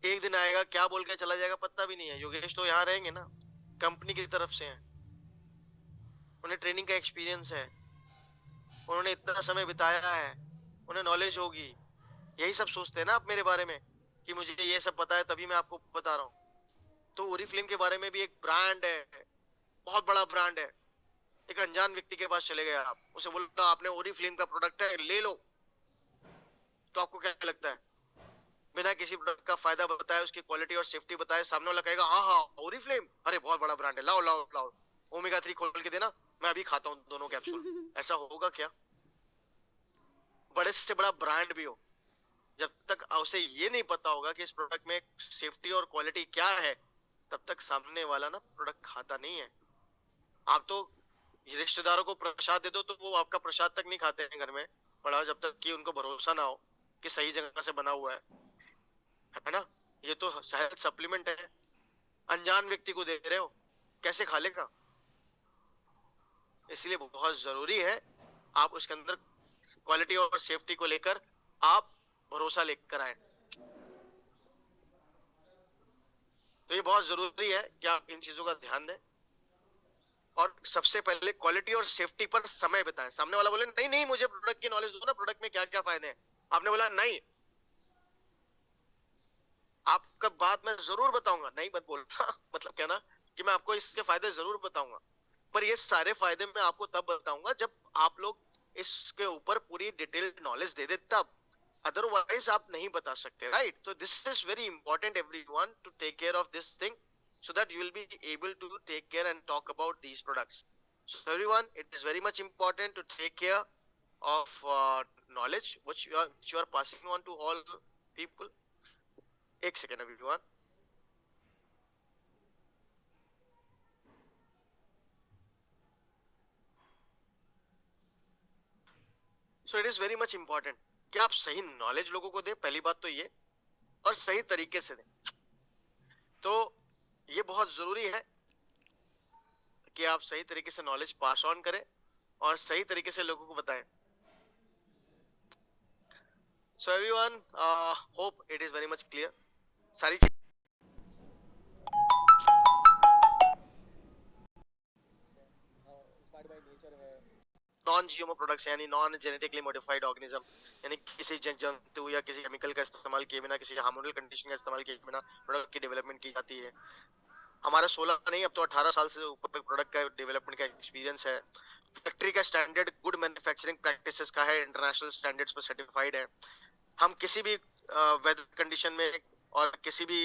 एक दिन आएगा क्या बोल के चला जाएगा पता भी नहीं है। योगेश तो यहाँ रहेंगे ना, कंपनी की तरफ से हैं, उन्हें ट्रेनिंग का एक्सपीरियंस है, उन्होंने इतना समय बिताया है, उन्हें नॉलेज होगी। यही सब सोचते हैं ना आप मेरे बारे में कि मुझे ये सब पता है तभी मैं आपको बता रहा हूँ। तो ओरिफ्लेम के बारे में भी एक ब्रांड है, बहुत बड़ा ब्रांड है। एक अनजान व्यक्ति के पास चले गए आप, उसे बोला आपने ओरिफ्लेम का प्रोडक्ट है ले लो, तो आपको क्या लगता है? बिना किसी प्रोडक्ट का फायदा बताए, उसकी क्वालिटी और सेफ्टी बताए, सामने वाला कहेगा हाँ हाँ ओरिफ्लेम, अरे बहुत बड़ा ब्रांड है, लाओ लाओ लाओ, ओमेगा 3 खोल के देना, मैं अभी खाता हूँ दोनों कैप्सूल। ऐसा होगा क्या? बड़े से बड़ा ब्रांड भी हो, जब तक उसे ये नहीं पता होगा कि इस प्रोडक्ट में सेफ्टी और क्वालिटी क्या है, तब तक सामने वाला ना प्रोडक्ट खाता नहीं है। आप तो रिश्तेदारों को प्रसाद दे दो तो वो आपका प्रसाद तक नहीं खाते हैं घर में पड़ा, जब तक कि उनको भरोसा ना हो कि सही जगह से बना हुआ है ना। ये तो शायद सप्लीमेंट है, अनजान व्यक्ति को दे रहे हो, कैसे खा लेगा? इसलिए बहुत जरूरी है आप उसके अंदर क्वालिटी और सेफ्टी को लेकर आप भरोसा लेकर आए। तो ये बहुत जरूरी है कि आप इन चीजों का ध्यान दें और सबसे पहले क्वालिटी और सेफ्टी पर समय बिताएं। सामने वाला बोले नहीं नहीं मुझे प्रोडक्ट की नॉलेज दो ना, प्रोडक्ट में क्या क्या फायदे हैं, आपने बोला नहीं, आपका बात मैं जरूर बताऊंगा, नहीं मत बोलना मतलब क्या ना कि मैं आपको इसके फायदे जरूर बताऊंगा, पर ये सारे फायदे मैं आपको तब बताऊंगा जब आप लोग इसके ऊपर पूरी डिटेल्ड नॉलेज दे दे तब, अदरवाइज आप नहीं बता सकते, राइट? तो this is very important everyone to take care of this thing so that you will be able to take care and talk about these products. So everyone, it is very much important to take care of knowledge which you are passing on to all people. एक second everyone. So it is very much important कि आप सही knowledge लोगों को दें, पहली बात तो ये, और सही तरीके से दें। तो ये बहुत जरूरी है कि आप सही तरीके से नॉलेज पास ऑन करें और सही तरीके से लोगों को बताएं। So everyone, hope it is very much clear. सारी नॉन जीएमओ प्रोडक्ट्स यानी नॉन जेनेटिकली मॉडिफाइड ऑर्गेनिज्म, यानी किसी जंतु या किसी केमिकल का इस्तेमाल किए बिना, किसी हार्मोनल कंडीशन का इस्तेमाल किए बिना प्रोडक्ट की डेवलपमेंट की जाती है। हमारा 16 नहीं अब तो 18 साल से ऊपर प्रोडक्ट का डेवलपमेंट का एक्सपीरियंस है। फैक्ट्री का स्टैंडर्ड गुड मैन्युफैक्चरिंग प्रैक्टिसेस का है, इंटरनेशनल स्टैंडर्ड्स पर सर्टिफाइड है। हम किसी भी वेदर कंडीशन में और किसी भी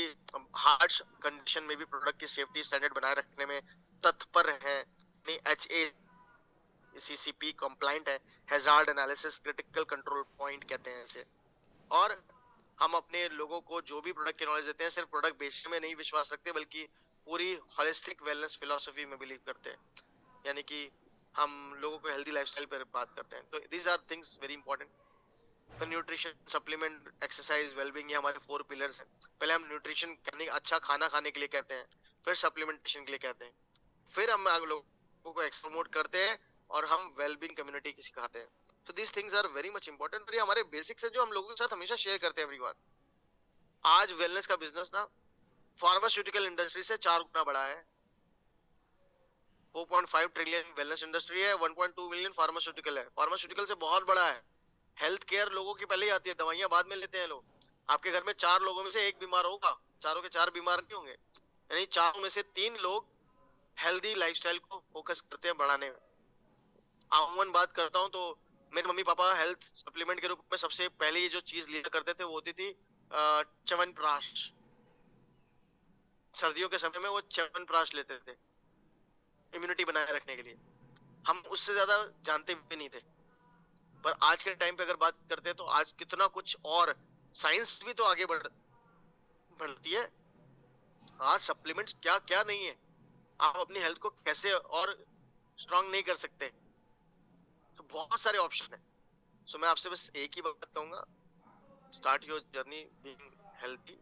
हार्श कंडीशन में भी प्रोडक्ट की सेफ्टी स्टैंडर्ड बनाए रखने में तत्पर हैं। HACCP कंप्लाइंट है, hazard analysis critical control point कहते हैं इसे। और हम अपने लोगों को जो भी प्रोडक्ट की नॉलेज देते हैं सिर्फ प्रोडक्ट बेचने में नहीं विश्वास रखते, बल्कि पूरी होलिस्टिक वेलनेस फिलॉसफी में बिलीव करते हैं, यानी कि हम लोगों को हेल्दी लाइफस्टाइल पर बात करते हैं। तो these are things very important. फिर न्यूट्रिशन, सप्लीमेंट, एक्सरसाइज, वेलबींग, ये हमारे 4 पिलर्स हैं। पहले हम न्यूट्रिशन यानी अच्छा खाना खाने के लिए कहते हैं, फिर सप्लीमेंटेशन के लिए कहते हैं, फिर हम लोगों को एक्सप्रोमोट करते हैं और हम वेलबींग कम्युनिटी की सिखाते हैं। तो these things are very much important और ये हमारे बेसिक्स है जो हम लोगों के साथ हमेशा शेयर करते हैं एवरीवन। आज वेलनेस का बिजनेस ना फार्मास्यूटिकल इंडस्ट्री से 4 गुना बड़ा है। 4.5 ट्रिलियन वेलनेस इंडस्ट्री है, 1.2 मिलियन फार्मास्यूटिकल है। फार्मास्यूटिकल से बहुत बड़ा है। हेल्थ केयर लोगों की पहले ही आती है, दवाइयां बाद में लेते हैं लोग। आपके घर में 4 लोगों में से एक बीमार होगा, चारों के 4 बीमार नहीं होंगे, यानी 4 में से 3 लोग हेल्दी लाइफस्टाइल को फोकस करते हैं बढ़ाने में। आमूमन बात करता हूं तो मेरे मम्मी पापा हेल्थ सप्लीमेंट के रूप में सबसे पहले जो चीज लिया करते थे वो होती थी च्यवनप्राश। सर्दियों के समय में वो च्यवनप्राश लेते थे इम्यूनिटी बनाए रखने के लिए। हम उससे ज्यादा जानते भी नहीं थे, पर आज के टाइम पे अगर बात करते हैं तो आज कितना कुछ और साइंस भी तो आगे बढ़ती है। आज सप्लीमेंट्स क्या क्या नहीं है, आप अपनी हेल्थ को कैसे और स्ट्रांग नहीं कर सकते, तो बहुत सारे ऑप्शन है। सो मैं आपसे बस एक ही बात कहूंगा, start your journey being healthy.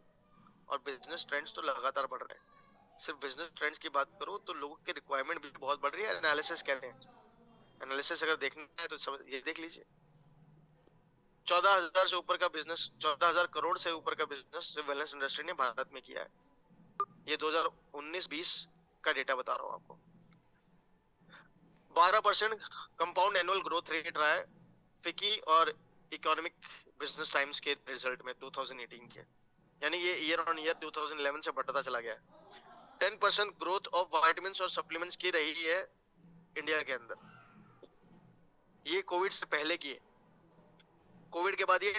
और बिजनेस ट्रेंड्स तो लगातार बढ़ रहे हैं। सिर्फ बिजनेस ट्रेंड्स की बात करो तो लोगों की रिक्वायरमेंट भी बहुत बढ़ रही है। एनालिसिस कहते हैं, एनालिसिस अगर देखना है तो ये देख लीजिए, 14,000 से ऊपर का बिजनेस, 14,000 करोड़ से ऊपर का बिजनेस वेलनेस इंडस्ट्री ने भारत में किया है। ये 2019-20 का डेटा बता रहा हूँ आपको। 12% कंपाउंड एनुअल ग्रोथ रेट रहा है फिकी और इकोनॉमिक बिजनेस टाइम्स के रिजल्ट में 2018 के, यानी ये ईयर ऑन ईयर 2011 से बढ़ता चला गया है। 10% ग्रोथ ऑफ विटामिन्स और सप्लीमेंट्स की रही है इंडिया के अंदर, ये कोविड से पहले की है। कोविड के बाद ये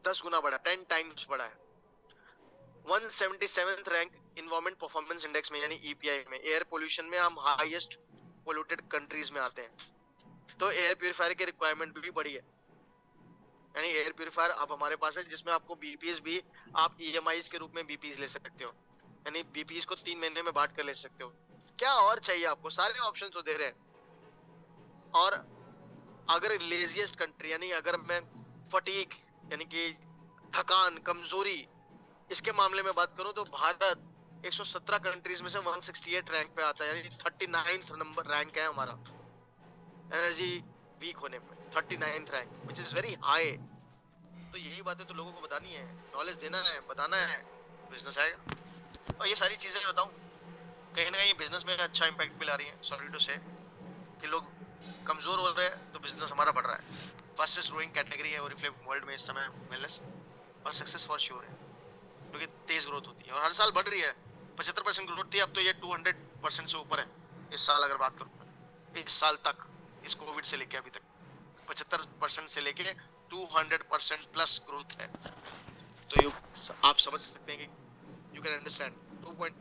10 गुना बढ़ा, 10 टाइम्स बढ़ा है। 177th rank environment performance index में यानी ईपीआई में। एयर पोल्यूशन में हम हाईएस्ट पोल्यूटेड कंट्रीज में आते हैं। तो एयर प्यूरिफायर की रिक्वायरमेंट भी बढ़ी है, यानी एयर प्यूरिफायर अब हमारे पास है जिसमें आपको बीपीएस भी आप ईएमआईज के रूप में बीपीएस ले सकते हो, यानी बीपीएस को 3 महीने में बांट कर ले सकते हो। क्या और चाहिए आपको, सारे ऑप्शन तो दे रहे हैं। और अगर लेजिएस्ट कंट्री यानी अगर मैं फटीग यानी कि थकान, कमजोरी, इसके मामले में बात करूं तो भारत 117 कंट्रीज में से 168 रैंक पे आता है, यानी 39th नंबर रैंक है हमारा एनर्जी वीक होने में। 39th rank which is very high. तो यही बातें तो लोगों को बतानी है, नॉलेज देना है, बताना है, बिजनेस आएगा। और ये सारी चीजें बताऊं, कहीं ना कहीं बिजनेस में अच्छा इम्पैक्ट भी ला रही है। सॉरी टू से कि लोग कमजोर हो रहे हैं तो बिजनेस हमारा बढ़ रहा है। फास्टेस्ट ग्रोइंग कैटेगरी है ओरिफ्लेम वर्ल्ड में इस समय वेलनेस, और सक्सेस फॉर श्योर है क्योंकि तेज ग्रोथ होती है और हर साल बढ़ रही है। 75% ग्रोथ थी, अब तो ये 200% से ऊपर है इस साल। अगर बात करूं इस साल तक, इस कोविड से लेके अभी तक 75% से लेके 200% प्लस ग्रोथ है। तो यू आप समझ सकते हैं कि यू कैन अंडरस्टैंड 2 पॉइंट।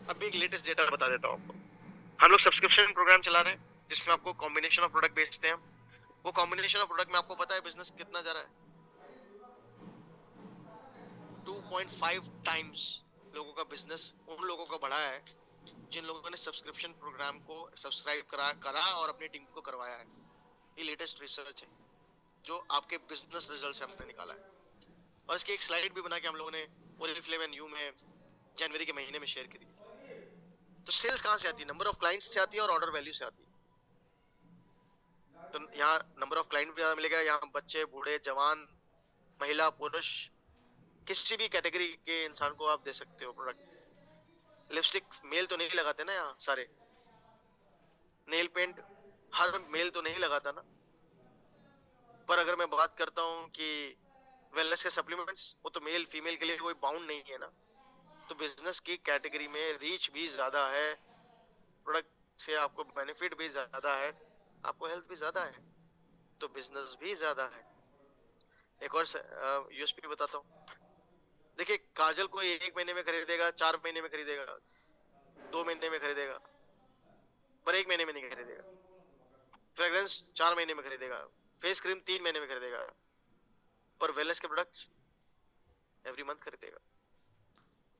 अभी एक लेटेस्ट डेटा बता देता हूँ आपको। हम लोग सब्सक्रिप्शन प्रोग्राम चला रहे हैं जिसमें आपको कॉम्बिनेशन ऑफ प्रोडक्ट बेचते हैं। वो कॉम्बिनेशन ऑफ प्रोडक्ट में आपको पता है बिजनेस कितना जा रहा है, 2.5 टाइम्स लोगों का बिजनेस उन लोगों का बढ़ा है जिन लोगों ने सब्सक्रिप्शन प्रोग्राम को सब्सक्राइब करा और अपनी टीम को करवाया है। ये लेटेस्ट रिसर्च है जो आपके बिजनेस रिजल्ट से हमने निकाला है, और इसकी एक स्लाइड भी बना के हम लोगों ने ओरिफ्लेम एंड यू में जनवरी के महीने में शेयर करी थी। तो सेल्स कहाँ से आती है? नंबर ऑफ क्लाइंट्स से आती है और ऑर्डर वैल्यू से आती है। तो यहाँ नंबर ऑफ क्लाइंट भी ज्यादा मिलेगा, यहाँ बच्चे बूढ़े जवान महिला पुरुष किसी भी कैटेगरी के इंसान को आप दे सकते हो प्रोडक्ट। लिपस्टिक मेल तो नहीं लगाते ना यहाँ सारे, नेल पेंट हर मेल तो नहीं लगाता ना। पर अगर मैं बात करता हूँ कि वेलनेस के सप्लीमेंट्स, वो तो मेल फीमेल के लिए कोई बाउंड नहीं है ना। तो बिजनेस की कैटेगरी में रीच भी ज्यादा है, प्रोडक्ट से आपको बेनिफिट भी ज्यादा है, आपको हेल्थ भी ज्यादा है, तो बिजनेस भी ज्यादा है। एक और यूएसपी बताता हूँ। देखिए काजल कोई 1 महीने में खरीदेगा, 4 महीने में खरीदेगा, 2 महीने में खरीदेगा, पर 1 महीने में नहीं खरीदेगा। फ्रेग्रेंस 4 महीने में खरीदेगा, फेस क्रीम 3 महीने में खरीदेगा, पर वेलनेस के प्रोडक्ट्स एवरी मंथ खरीदेगा।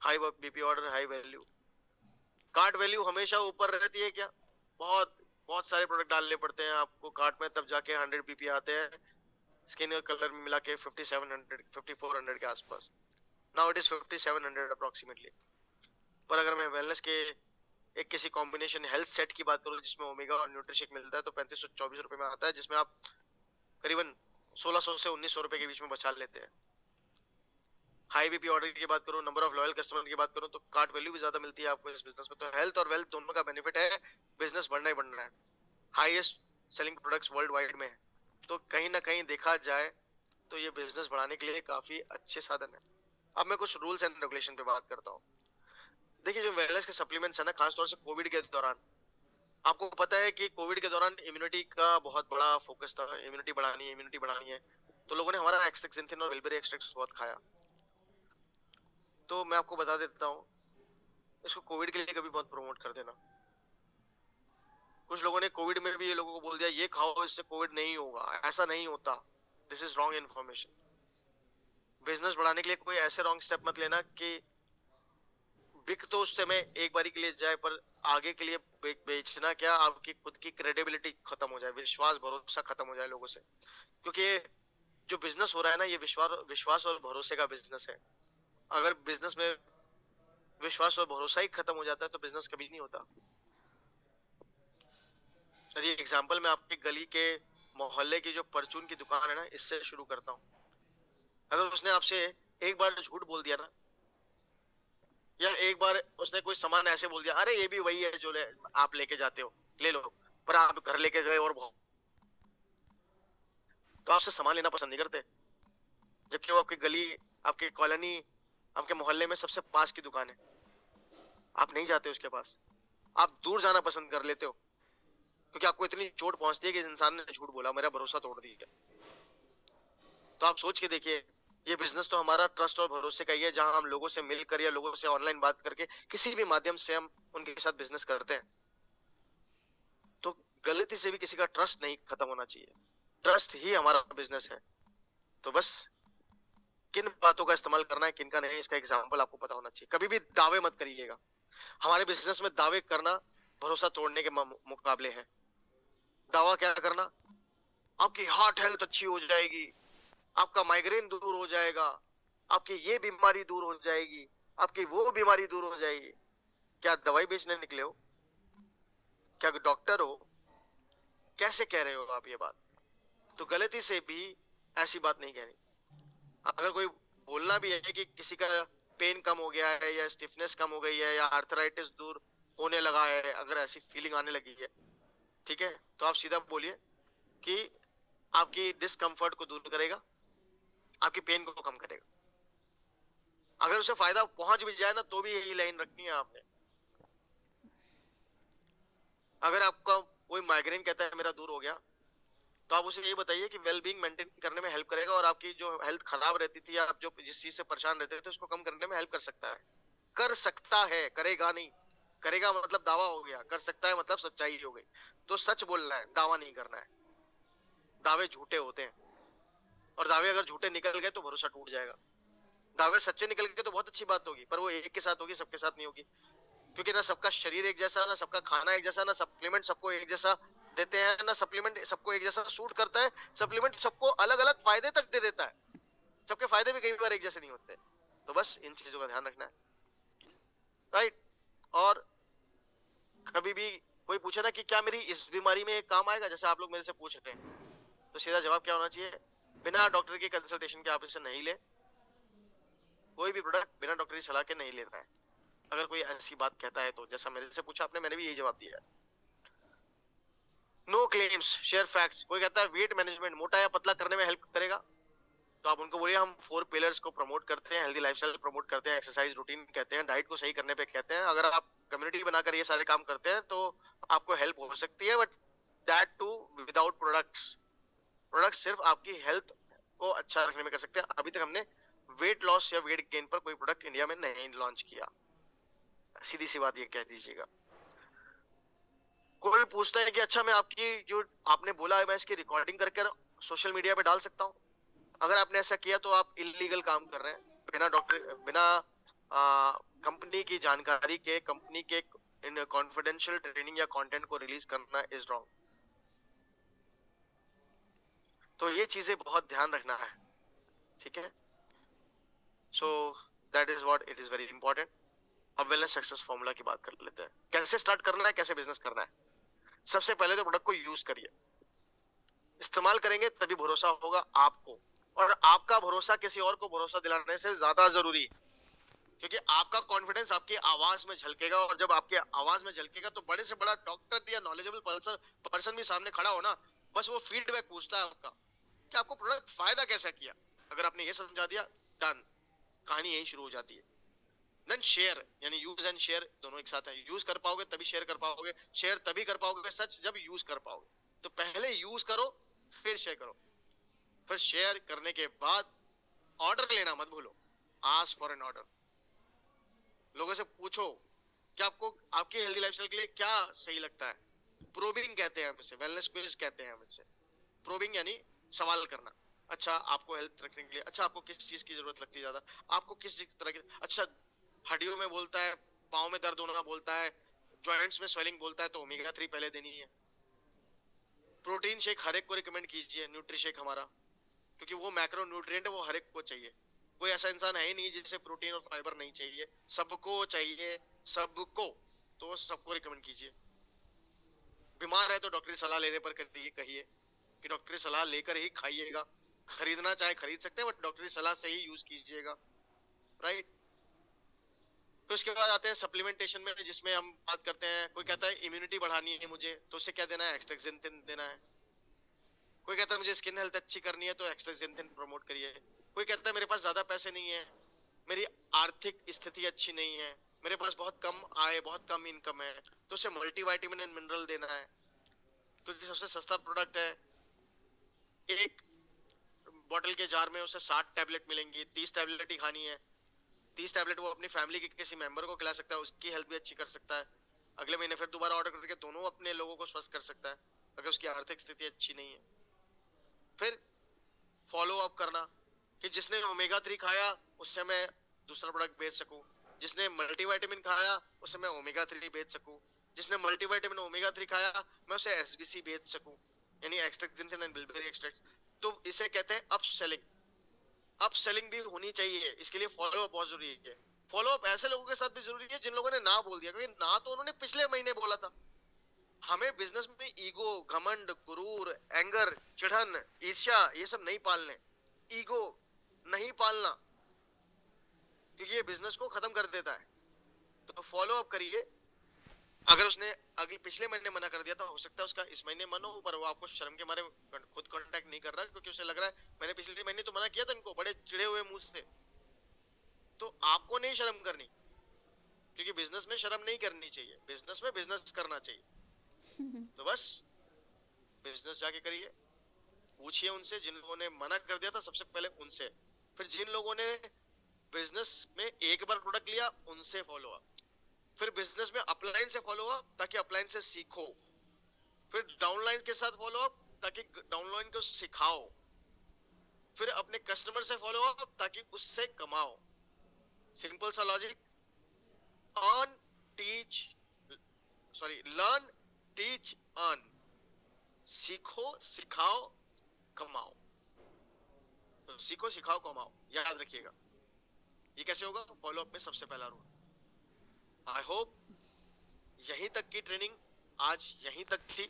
High BP order, high value, cart value हमेशा ऊपर रहती है क्या? बहुत बहुत सारे प्रोडक्ट डालने पड़ते हैं आपको कार्ट में, तब जाके 100 बीपी आते हैं। स्किन और कलर में मिला के 5700 5400 के आसपास, नाउ इट इज 5700 अप्रोक्सीमेटली। पर अगर मैं वेलनेस के एक किसी कॉम्बिनेशन हेल्थ सेट की बात करूं जिसमें ओमेगा और न्यूट्रिशिक मिलता है, तो 3524 रुपए में आता है, जिसमें आप करीबन 1600 से 1900 रुपए के बीच में बचा लेते हैं। हाई बीपी ऑर्डर की बात करूं, नंबर ऑफ लॉयल कस्टमर की बात करूं, तो कार्ट वैल्यू भी ज्यादा मिलती है आपको इस बिजनेस में। तो हेल्थ और वेल्थ दोनों का बेनिफिट है, बिजनेस बढ़ना ही बढ़ना है। Highest selling products world wide में है, तो कहीं ना कहीं देखा जाए तो ये बिजनेस बढ़ाने के लिए काफी अच्छे साधन है। अब मैं कुछ रूल्स एंड रेगुलेशन पे बात करता हूँ। देखिए जो वेलनेस के सप्लीमेंट्स है ना, खासतौर से कोविड के दौरान, आपको पता है कि कोविड के दौरान इम्यूनिटी का बहुत बड़ा फोकस था, इम्यूनिटी बढ़ानी है, इम्यूनिटी बढ़ानी है। तो लोगों ने हमारा एक्सटेक्सिंथिन और विल्बेरी एक्सट्रैक्ट बहुत खाया। तो मैं आपको बता देता हूँ, इसको कोविड के लिए कभी बहुत प्रमोट कर देना। कुछ लोगों ने कोविड में भी ये लोगों को बोल दिया ये खाओ इससे कोविड नहीं होगा, ऐसा नहीं होता। This is wrong information. Business बढ़ाने के लिए कोई ऐसे रॉन्ग स्टेप मत लेना कि बिक तो उस समय एक बारी के लिए जाए, पर आगे के लिए बेचना क्या, आपकी खुद की क्रेडिबिलिटी खत्म हो जाए, विश्वास भरोसा खत्म हो जाए लोगों से। क्योंकि जो बिजनेस हो रहा है ना, ये विश्वास और भरोसे का बिजनेस है। अगर बिजनेस में विश्वास और भरोसा ही खत्म हो जाता है तो बिजनेस कभी नहीं होता। चलिए एग्जांपल मैं आपकी गली के मोहल्ले की जो परचून की दुकान है ना, इससे शुरू करता हूँ। अगर उसने आपसे एक बार झूठ बोल दिया ना, या एक बार उसने कोई सामान ऐसे बोल दिया अरे ये भी वही है जो आप लेके जाते हो, ले लो, पर आप घर लेके गए और तो आपसे सामान लेना पसंद नहीं करते, जबकि वो आपकी गली, आपकी कॉलोनी, आपके मोहल्ले में सबसे पास की दुकान है। आप नहीं जाते उसके पास, आप दूर जाना पसंद कर लेते हो, क्योंकि आपको इतनी चोट पहुंचती है कि इस इंसान ने झूठ बोला, मेरा भरोसा तोड़ दिया। तो आप सोच के देखिए, ये बिजनेस तो हमारा ट्रस्ट और भरोसे का ही है, जहां हम लोगों से मिलकर या लोगों से ऑनलाइन बात करके किसी भी माध्यम से हम उनके साथ बिजनेस करते हैं। तो गलती से भी किसी का ट्रस्ट नहीं खत्म होना चाहिए, ट्रस्ट ही हमारा बिजनेस है। तो बस किन बातों का इस्तेमाल करना है, किन का नहीं, इसका एग्जाम्पल आपको पता होना चाहिए। कभी भी दावे मत करिएगा। हमारे बिजनेस में दावे करना भरोसा तोड़ने के मुकाबले है। दावा क्या करना, आपकी हार्ट हेल्थ अच्छी हो जाएगी, आपका माइग्रेन दूर हो जाएगा, आपकी ये बीमारी दूर हो जाएगी, आपकी वो बीमारी दूर हो जाएगी। क्या दवाई बेचने निकले हो? क्या डॉक्टर हो? कैसे कह रहे हो आप ये बात? तो गलती से भी ऐसी बात नहीं कहनी। अगर कोई बोलना भी है कि किसी का पेन कम हो गया है या स्टिफनेस कम हो गई है या आर्थराइटिस दूर होने लगा है, अगर ऐसी फीलिंग आने लगी है, ठीक है, तो आप सीधा बोलिए कि आपकी डिस्कम्फर्ट को दूर करेगा, आपकी पेन को कम करेगा। अगर उसे फायदा पहुंच भी जाए ना तो भी यही लाइन रखनी है आपने। अगर आपका कोई माइग्रेन कहता है मेरा दूर हो गया, तो आप उसे यही बताइए कि वेल बीइंग मेंटेन करने में हेल्प करेगा और आपकी जो हेल्थ खराब रहती थी, आप जो जिस चीज से परेशान रहते थे उसको कम करने में हेल्प कर सकता है। कर सकता है, करेगा नहीं। करेगा मतलब दावा हो गया, कर सकता है मतलब सच्चाई हो गई। तो सच बोलना है, दावा नहीं करना है। दावे झूठे होते हैं, और दावे अगर झूठे निकल गए तो भरोसा टूट जाएगा। दावे सच्चे निकल गए तो बहुत अच्छी बात होगी, पर वो एक के साथ होगी, सबके साथ नहीं होगी। क्योंकि ना सबका शरीर एक जैसा, ना सबका खाना एक जैसा, ना सप्लीमेंट सबको एक जैसा देते हैं, ना सप्लीमेंट सबको एक जैसा सूट करता है। सप्लीमेंट सबको अलग अलग फायदे तक दे देता है, सबके फायदे भी कई बार एक जैसे नहीं होते। तो बस इन चीजों का ध्यान रखना है, राइट। और कभी भी कोई पूछे ना कि क्या मेरी इस बीमारी में काम आएगा, जैसे आप लोग मेरे से पूछ रहे हैं, तो सीधा जवाब क्या होना चाहिए? बिना डॉक्टर की कंसल्टेशन के आप इसे नहीं ले। कोई भी प्रोडक्ट बिना डॉक्टर की सलाह के नहीं लेना है। अगर कोई ऐसी बात कहता है तो, जैसा मेरे से पूछा आपने, मैंने भी यही जवाब दिया है। No claims, share facts. कोई कहता है वेट मैनेजमेंट मोटा या पतला करने में हेल्प करेगा, तो आप उनको बोलिए हम 4 पिलर्स को प्रमोट करते हैं, हेल्दी लाइफस्टाइल प्रमोट करते हैं, एक्सरसाइज रूटीन कहते हैं, डाइट को सही करने पे कहते हैं। अगर आप कम्युनिटी बनाकर ये सारे काम करते हैं तो आपको हेल्प हो सकती है, but that too without products. Product सिर्फ आपकी हेल्थ को अच्छा रखने में कर सकते हैं। अभी तक हमने वेट लॉस या वेट गेन पर कोई प्रोडक्ट इंडिया में नहीं लॉन्च किया, सीधी सी बात ये कह दीजिएगा। कोई पूछता है कि अच्छा मैं आपकी जो आपने बोला है मैं इसकी रिकॉर्डिंग करके सोशल मीडिया पे डाल सकता हूँ? अगर आपने ऐसा किया तो आप इलीगल काम कर रहे हैं। बिना डॉक्टर, बिना कंपनी की जानकारी के, कंपनी के इन कॉन्फिडेंशियल ट्रेनिंग या कंटेंट को रिलीज करना इज रॉन्ग। तो ये चीजें बहुत ध्यान रखना है, ठीक है। So that is what it is very important. अब वेलनेस सक्सेस फॉर्मूला की बात कर लेते हैं। कैसे स्टार्ट करना है, कैसे बिजनेस करना है। सबसे पहले तो प्रोडक्ट को यूज करिए, इस्तेमाल करेंगे तभी भरोसा होगा आपको, और आपका भरोसा किसी और को भरोसा दिलाने से ज्यादा जरूरी है। क्योंकि आपका कॉन्फिडेंस आपकी आवाज में झलकेगा, और जब आपके आवाज में झलकेगा तो बड़े से बड़ा डॉक्टर या नॉलेजेबल पर्सन भी सामने खड़ा हो ना, बस वो फीडबैक पूछता है आपका कि आपको प्रोडक्ट फायदा कैसा किया। अगर आपने ये समझा दिया, डन, कहानी यही शुरू हो जाती है। देन शेयर, यानी यूज एंड शेयर दोनों एक साथ है। यूज कर पाओगे तभी शेयर कर पाओगे, शेयर तभी कर पाओगे सच जब यूज कर पाओगे। तो पहले यूज करो, फिर शेयर करो, फिर शेयर करने के बाद ऑर्डर लेना मत भूलो। Ask for an order. लोगों से पूछो कि आपको आपकी हेल्दी लाइफस्टाइल के लिए क्या सही लगता है। प्रोबिंग कहते हैं हम इसे, वेलनेस क्विज कहते हैं हम इसे। प्रोबिंग यानी सवाल करना। अच्छा आपको हेल्थ रखने के लिए, अच्छा आपको किस चीज की जरूरत लगती है ज्यादा, आपको किस तरह की, अच्छा हड्डियों में बोलता है, पाँव में दर्द होना बोलता है, जॉइंट्स में स्वेलिंग बोलता है, तो ओमेगा 3 पहले देनी है। प्रोटीन शेक हर एक को रिकमेंड कीजिए, न्यूट्री शेक हमारा, क्योंकि वो मैक्रो न्यूट्रिएंट है, वो हर एक को चाहिए। कोई ऐसा इंसान है ही नहीं जिसे प्रोटीन और फाइबर नहीं चाहिए, सबको चाहिए, सबको। तो सबको रिकमेंड कीजिए। बीमार है तो डॉक्टर की सलाह लेने पर कहिए कि डॉक्टर की सलाह लेकर ही खाइएगा। खरीदना चाहे खरीद सकते हैं, बट डॉक्टर की सलाह से ही यूज कीजिएगा, राइट। तो इसके बाद आते हैं सप्लीमेंटेशन में, जिसमें हम बात करते हैं। कोई कहता है इम्यूनिटी बढ़ानी है मुझे, तो उससे क्या देना है? एक्सटेक्सेंथिन देना है। कोई कहता है मुझे स्किन हेल्थ अच्छी करनी है, तो एक्सटेक्सेंथिन प्रमोट करिए। कोई कहता है मेरे पास ज्यादा पैसे नहीं है, मेरी आर्थिक स्थिति अच्छी नहीं है, मेरे पास बहुत कम आय, बहुत कम इनकम है, तो उसे मल्टीविटामिन एंड मिनरल देना है, क्योंकि सबसे सस्ता प्रोडक्ट है। एक बॉटल के जार में उसे 60 टैबलेट मिलेंगी, 30 टैबलेट ही खानी है। 30 टैबलेट वो अपनी फैमिली के किसी मेंबर को खिला सकता है, उसकी हेल्थ भी अच्छी कर सकता है। अगले महीने फिर दोबारा ऑर्डर करके दोनों अपने लोगों को स्वस्थ कर सकता है, अगर उसकी आर्थिक स्थिति अच्छी नहीं है। फिर फॉलो अप करना कि जिसने ओमेगा 3 खाया उससे मैं दूसरा प्रोडक्ट बेच सकूं, जिसने मल्टीविटामिन खाया उससे मैं ओमेगा 3 बेच सकूं, जिसने मल्टीविटामिन ओमेगा 3 खाया मैं उसे एसबीसी बेच सकूं, यानी एक्सट्रैक्ट एंड बिलबेरी एक्सट्रैक्ट। तो इसे कहते हैं अप सेलिंग। अप सेलिंग भी होनी चाहिए, इसके लिए फॉलो अप बहुत जरूरी है। फॉलो अप ऐसे लोगों के साथ भी जरूरी है जिन लोगों ने ना बोल दिया, क्योंकि ना तो उन्होंने पिछले महीने बोला था। हमें बिजनेस में ईगो, घमंड, गुरूर, एंगर, चिढ़न, ईर्ष्या, ये सब नहीं पालने। ईगो नहीं पालना। क्योंकि ये बिजनेस को खत्म कर देता है। तो फॉलो अप करिए। अगर उसने अगले पिछले महीने मना कर दिया तो हो सकता है उसका इस महीने मन हो, पर वो आपको शर्म के मारे खुद कांटेक्ट नहीं कर रहा, क्योंकि उसे लग रहा है मैंने पिछले महीने तो मना किया था इनको, बड़े चिड़े हुए मुंह से। तो आपको नहीं शर्म करनी, क्योंकि बिजनेस में शर्म नहीं करनी चाहिए, बिजनेस में बिजनेस करना चाहिए। तो बस बिजनेस जाके करिए, पूछिए उनसे जिन लोगों ने मना कर दिया था, सबसे पहले उनसे। फिर जिन लोगों ने बिजनेस में एक बार प्रोडक्ट लिया उनसे फॉलो अप। फिर बिजनेस में अपलाइन से फॉलो अप ताकि अपलाइन से सीखो। फिर डाउनलाइन के साथ फॉलो अप ताकि डाउनलाइन को सिखाओ। फिर अपने कस्टमर से फॉलो अप ताकि उससे कमाओ। सिंपल सा logic. Earn teach sorry learn teach earn. सीखो सिखाओ कमाओ। तो सीखो सिखाओ कमाओ, याद रखिएगा। ये कैसे होगा? फॉलो अप में सबसे पहला रूल। आई होप यहीं तक की ट्रेनिंग आज यहीं तक थी।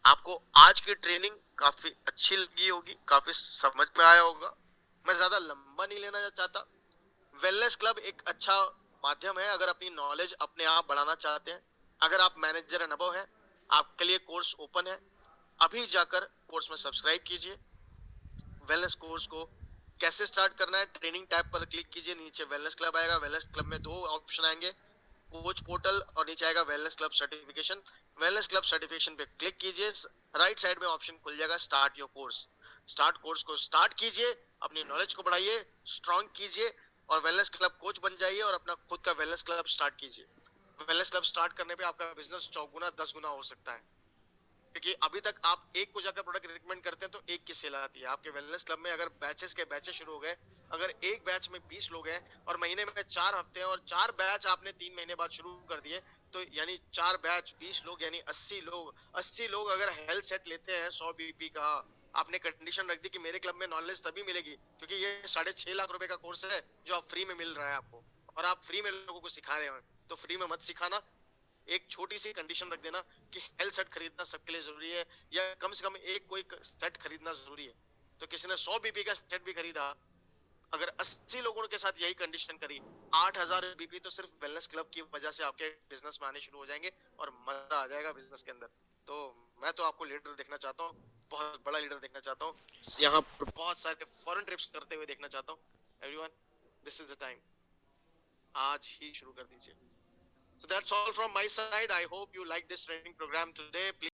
आपको आज की ट्रेनिंग काफी अच्छी लगी होगी, काफी समझ में आया होगा। मैं ज्यादा लंबा नहीं लेना चाहता। वेलनेस क्लब एक अच्छा माध्यम है अगर अपनी नॉलेज अपने आप बढ़ाना चाहते हैं। अगर आप मैनेजर अनुभव है, आपके लिए कोर्स ओपन है। अभी जाकर कोर्स में सब्सक्राइब कीजिए। वेलनेस कोर्स को कैसे स्टार्ट करना है, ट्रेनिंग टैब पर क्लिक कीजिए, नीचे वेलनेस क्लब आएगा। वेलनेस क्लब में दो ऑप्शन आएंगे, कोच पोर्टल और नीचे आएगा wellness club certification. Wellness club certification पे क्लिक कीजिए, राइट साइड में ऑप्शन खुल जाएगा start your course. Start course को स्टार्ट कीजिए, अपनी नॉलेज को बढ़ाइए, स्ट्रॉन्ग कीजिए और वेलनेस क्लब कोच बन जाइए और अपना खुद का वेलनेस क्लब स्टार्ट कीजिए। वेलनेस क्लब स्टार्ट करने पे आपका बिजनेस 4 गुना 10 गुना हो सकता है, क्योंकि अभी तक आप एक को जाकर प्रोडक्ट रिकमेंड करते हैं तो एक की सेल आती है। आपके वेलनेस क्लब में अगर बैचेस के बैचेस शुरू हो गए, अगर एक बैच में 20 लोग हैं और महीने में 4 हफ्ते हैं और 4 बैच आपने 3 महीने बाद शुरू कर दिए, तो यानी 4 बैच 20 लोग यानी 80 लोग। 80 लोग अगर हेल्थ सेट लेते हैं 100 बीपी का, आपने कंडीशन रख दी कि मेरे क्लब में नॉलेज तभी मिलेगी क्योंकि ये 6.5 लाख रुपए का कोर्स है जो आप फ्री में मिल रहा है आपको, और आप फ्री में लोगों को सिखा रहे हो। तो फ्री में मत सिखाना। एक छोटी सी कंडीशन रख देना कि हेल्थ सेट खरीदना सबके लिए जरूरी है, या कम से कम एक कोई सेट खरीदना जरूरी है। तो किसी ने 100 बीपी का सेट भी खरीदा, अगर 80 लोगों के साथ यही कंडीशन करी, 8000 बीपी तो सिर्फ वेलनेस क्लब की वजह से आपके बिजनेस में आने शुरू हो जाएंगे और मजा आ जाएगा बिजनेस के अंदर। तो मैं तो आपको लीडर देखना चाहता हूँ, बहुत बड़ा लीडर देखना चाहता हूँ, यहाँ पर बहुत सारे फॉरेन ट्रिप्स करते हुए देखना चाहता हूँ। Everyone, this is the time, आज ही शुरू कर दीजिए। So that's all from my side. I hope you like this training program today. Please